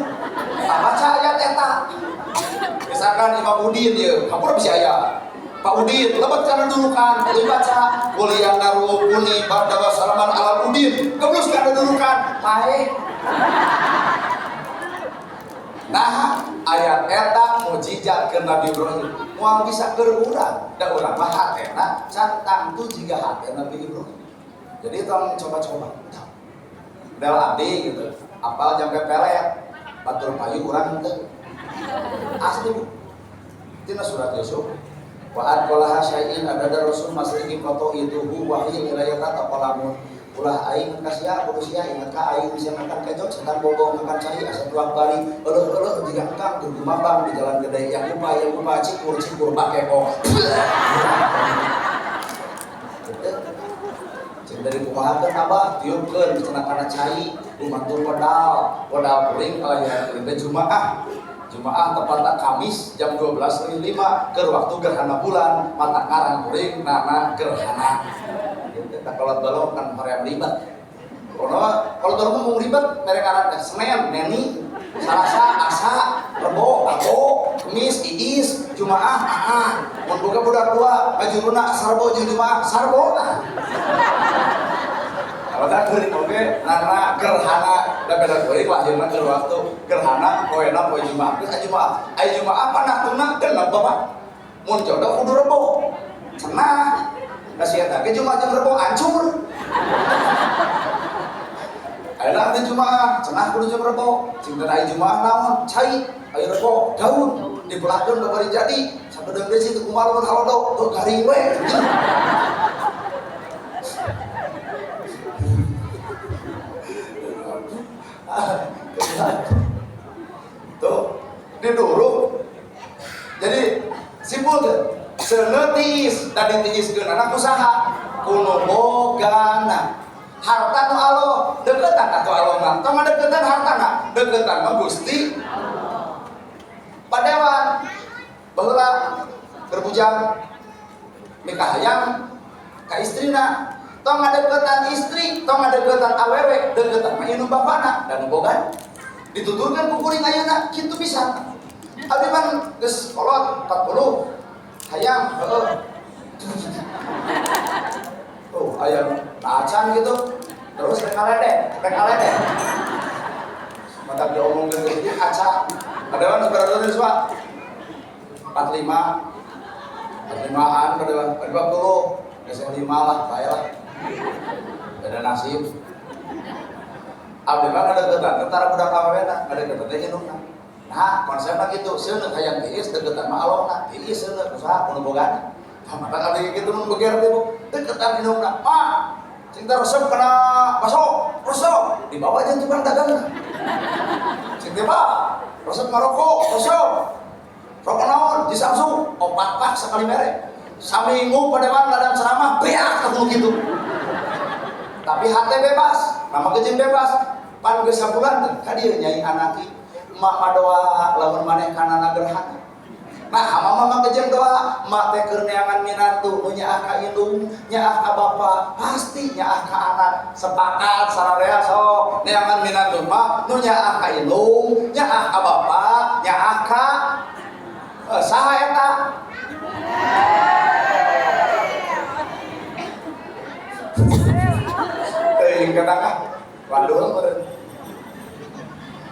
baca ayat eta misalkan Imam Udin dia hampura bisa aya Pak Udin lebat kana durukan oleh baca kuliah naru kuni barda salaman alal Udin geblus kana durukan pae nah ayat eta mujizat ke Nabi Ibrahim moal bisa keur urang da urang mah hatena cantang tu jiga hate Nabi Ibrahim jadi tong coba-coba del abdi gitu apal jampe pelet batur payu urang teu asli bu tina surat Yusuf wa aqalaha syai'in adada rasul masriki foto itu wahyi ilayata taqalamun ulah aing kasia usia ingat ka aing bisa makan kejot setan bogo makan cai asa tuang bali eueuh jiga engkang kudu mabang di jalan gede yang upaya cikur bakeko dari kumahakeun abah tiupkeun cenah cai lumantul pedal kuring aya Jumaah tepatna Kamis jam 12.05 ke waktu gerhana bulan mata ngarang kuring nana gerhana kita kalau balong kan hoream ribet kalau balong mau ribet mere ngaran Senin Neni Selasa Asa Rebo Rabu Kamis Iis Jumaah mun boga budak tua bajuruna sarbo jeung Jumaah sarbo Wadah kuring oke, nana gerhana, dan beda kuring lahirna ke waktu gerhana, poena poe Jumaah, terus ayo Jumaah panah tuna dan bapak, mun jodoh kudu rebo, cenah, nasihat lagi Jumaah jam rebo hancur, ayo nanti Jumaah, cenah kudu jam rebo, cinta ayo Jumaah naon, cai, ayo rebo daun, dipelakun babari jadi, sampai dengan desi itu kumaluan halodo, tuh garing we. Tuh diduruk jadi simpul tuh senetiis dan ditiiskeun anak usaha kuno bogana harta nu alo deketan atau alongan tong deketan hartana deketan mah Gusti padewan baheula berbujang nikah hayang ka istrina tong deketan istri tong deketan awewe deketan mah inu bapana dan bogan dituturkan ku kuring ayeuna kitu bisa abdi mah geus kolot 40 hayang heueuh oh hayang acan gitu terus rek alede mata diomongkeun geus ieu aca adewan saudara siswa 45-an adewan 50 geus 5 lah bae lah beda nasib abdi mah ngadeukeutan tentara budak awewena ngadeukeutan teh indungna nah konsepna kitu seuneuk hayang tiis deukeutan mah alona tiis seuneuk usaha kudu bogana mata abdi kitu mun beger teh bu deukeutan indungna mah cinta resep kana baso resep dibawa jeung tukang dagangna cinta mah resep maroko resep rokok naon di Samsung 4 pak sekali mere saminggu padewan ladang ceramah beak aku gitu tapi hati bebas nama kejeng bebas pan geus sabulan ka dieu nyai anaki mak madoa lamun maneh kanana gerhana nah mama kejeng doa mak teh keur neangan minantu nu nyaah ka indung nyaah ka bapa pasti nyaah ka anak sepakat sararea sok neangan minantu mak nu nyaah ka indung nyaah ka bapa nyaah ka saha eta teuing kadang waduh meureun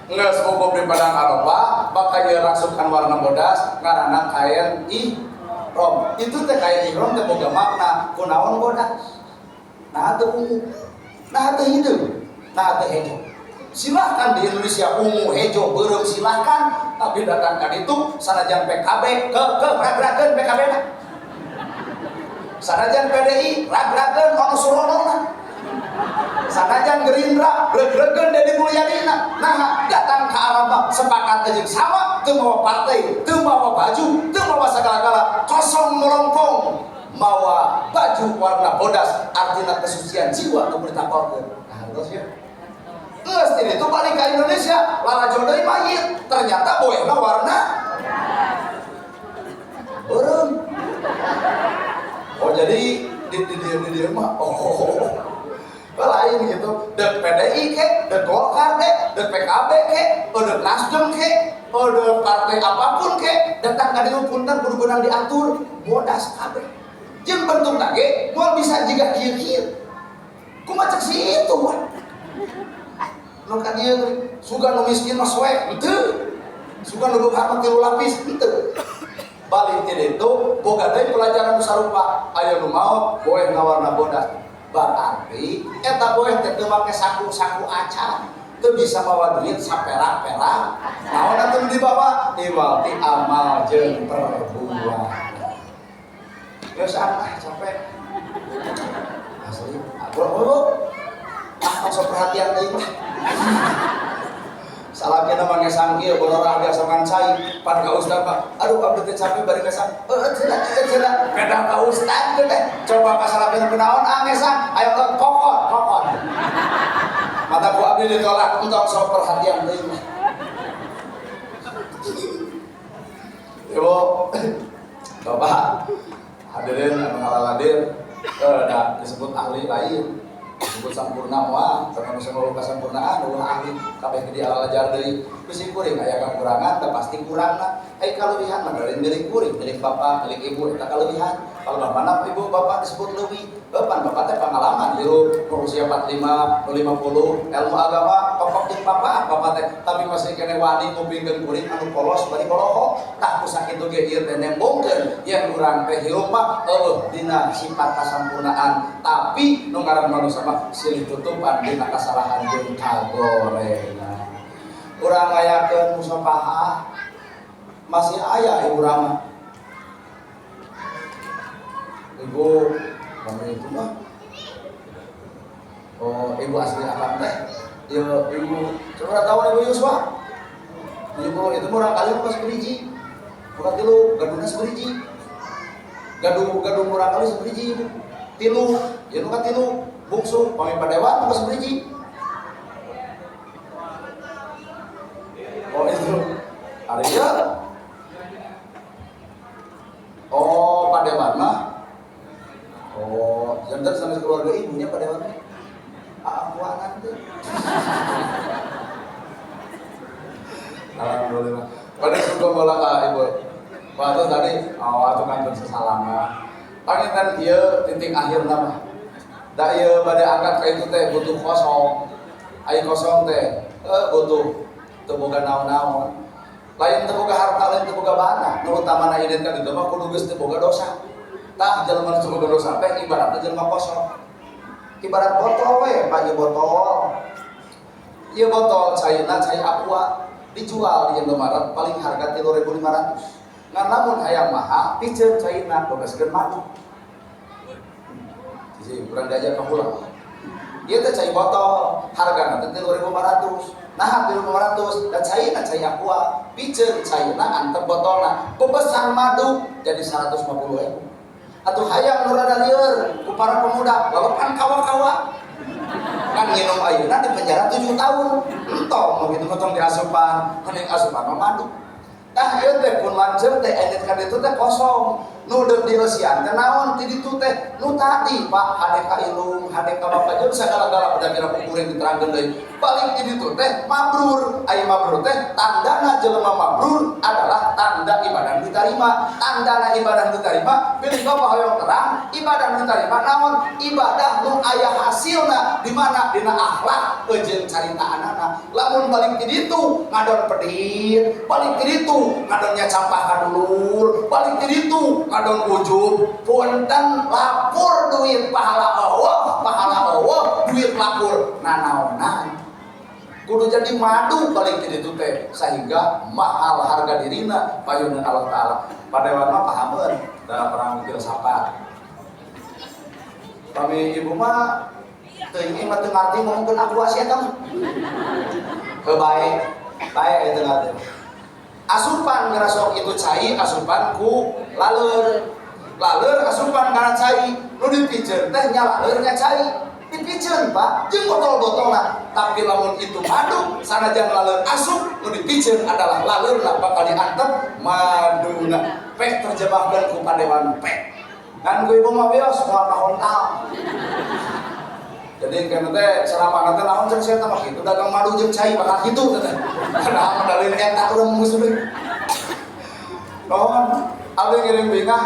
geus bobog di padang Arafah bakal dirasukan warna bodas ngaranna kain ihram itu teh kain ihram teh boga makna kunaon bodas nah teu ungu nah teu hideung nah teu hejo silahkan di Indonesia ungu hejo beureum silahkan tapi datang ka ditu sanajan PKB ke ragrakeun PKB na sanajan PDI ragrakeun anu suronona sanajan Gerindra greg-gregeun Deddy Mulyadina nah datang ke Arafah sepakat jeung sama teu mawa partai teu mawa baju teu mawa sagala-gala kosong melongkong mawa baju warna bodas artina kesucian jiwa teu bertapakeun nah terus ya geus itu balik ke Indonesia lalajo deui mayit ternyata boyna warna beureum oh jadi di dia mah lain gitu dek PDI ke, dek Golkar ke, dek PKB ke, dek Nasdem ke, dek partai apapun ke, datang ka dieu punten kudu beunang diatur bodas kabeh jeung bentukna ge moal bisa jiga kieu-kieu kumaha cek si itu mah nu ka dieu sugan nu miskin mah soe henteu sugan nu boga 3 lapis henteu balik ti ditu boga deui pelajaran nu sarupa aya nu maot boeh ngawarna bodas berarti eta boeh teh teu make saku-saku acan teu bisa mawa duit saperak-perak naon atuh dibawa iwal ti amal jeung perbuatan geus capek asli bro sok perhatian deui mah salahnya namanya sangkil borora agak songan cai pan ka ustad mah aduh abdi teh capek bari ngesang cenah beda ka ustad teh coba ka salahkeun kunaon ngesang ayo kokot mata ku abdi ditolak entong sok perhatian deui mah Ibu Bapak hadirin anu ngaladir da disebut ahli lain disebut sampurna moal karena seluruh kesempurnaan ulah ahli kabeh di alajar deui bisi kuring aya kekurangan teh pasti kurangna kalebihan mah dari milik kuring milik bapak milik ibu eta kalebihan kalau mana ibu bapak disebut leuwih bapak teh pengalaman hirup usia 45 50 ilmu agama pokok jeung bapak teh tapi masih kene wani ngupingkeun kuring anu polos bari boloho tah ku sakitu ge ieu teh nembongkeun yen urang teh hirup mah dina sifat kasampurnaan tapi nu ngaran manusia mah silih tutupan dina kasalahan jeung kagorengan urang ngayakeun musafahah masih aya ibu rama ibu mana itu mah ibu asli akam teh ya ibu coba tahu ibu Yuswa ibu itu murah kali pas beriji bukan tilu gadungnya seberiji gadung murah kali seberiji ibu tilu ya nu kan tilu bungsu pami padewan pas beriji itu ada ya padewan mah jantan sama keluarga ibunya padewan aku anak tuh alhamdulillah pada suka bola ka ibu waktu tadi waktu kantor sesalama pangitan ieu titik akhir nama da ieu bade angkat ka itu teh butuh kosong aya kosong teh butuh teu boga naon-naon lain teu boga harta lain teu boga bana nu utamana identitas itu mah kudu geus teu boga dosa tah jelema nu boga dosa teh ibaratna jelema kosong ibarat botol we Pak ieu botol cairna cai aqua dijual di Indomaret paling harga 3.500 ngan lamun hayang mahal piceun cairna bebaskeun madu jadi kurang diajar ka pulang ieu teh cai botol hargana teh 3.500 nah 3.500 dan cairna cai aqua piceun cairna antep botolna bebesan madu jadi 150.000 atuh hayang nu rada lieur ku para pemuda lalepan kawa-kawa kan nginum ayeuna di penjara 7 tahun entong begitu potong diasupan mending asupan mah madu tah ieu teh pun lanceuk teh edet ka ditu teh kosong nu deuk direusian teh naon ti ditu teh nu tadi Pak hade ka ilung hade ka bapak jeung sagala-gala pira kuring diterangkeun deui balik ti ditu teh mabrur aya mabrur teh tandana jelema mabrur adalah tanda ibadah diterima tandana ibadah diterima pilih bapak hoyong terang ibadah diterima naon ibadah nu aya hasilna di mana dina akhlak jeung caritaanana lamun balik ti ditu ngadon pedit balik ti ditu ngadonnya campah ka dulur balik ti ditu ngadon ujub punten lapor duit pahala Allah duit lapor nanaonan kudu jadi madu balik ti ditu teh sehingga mahal harga dirina payunan Allah taala padewan mah pahameun dalam perang filsafat kami ibu mah teu ingin mah teu ngarti ngomongkeun aku asia tah bae eta ngarti asupan ngerasok itu cai asupan ku laleur asupan kana cai nu dipijeun teh nya laleurnya cai dipijeun Pak jeung botol-botolna tapi lamun itu madu sanajan laleur asup nu dipijeun adalah laleurna bakal diantep maduna pek terjebakkeun ku padewan pek kan ku ibu mah beos moal kahontal jadi kena teh ceramah teh naon cenah saya teh mah kitu dagang madu jeung cai bakal kitu teh padahal medalin eta urang geus deui naon abdi ngiring bingah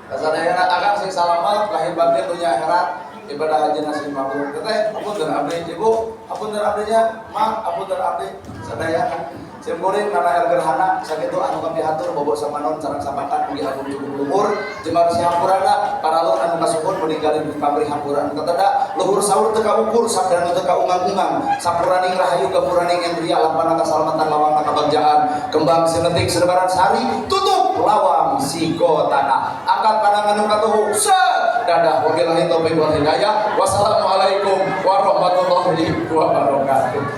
kasadayana akang sing salamet lahir batin dunya akhirat ibadah haji nasi mabrur teh apunten abdi ibu apunten abdinya mak apunten abdi sadayana simkuring nana gerhana sakitu anu kami atur bobo samanon sareng sabakan mugi agung cukup umur jemar sihampurana paralun anu kasuhun meninggalin di pamrih hampuran kateda luhur saur teu kaukur sabda nu teu kaungang-ungang sapuraning rahayu gapuraning endria lampana kasalamatan lawang kabagjaan kembang sinetik serebaran sari tutup lawang sigotana angkat pandangan nu katuhu dadah wabillahi taufiq wal hidayah wassalamualaikum warahmatullahi wabarakatuh.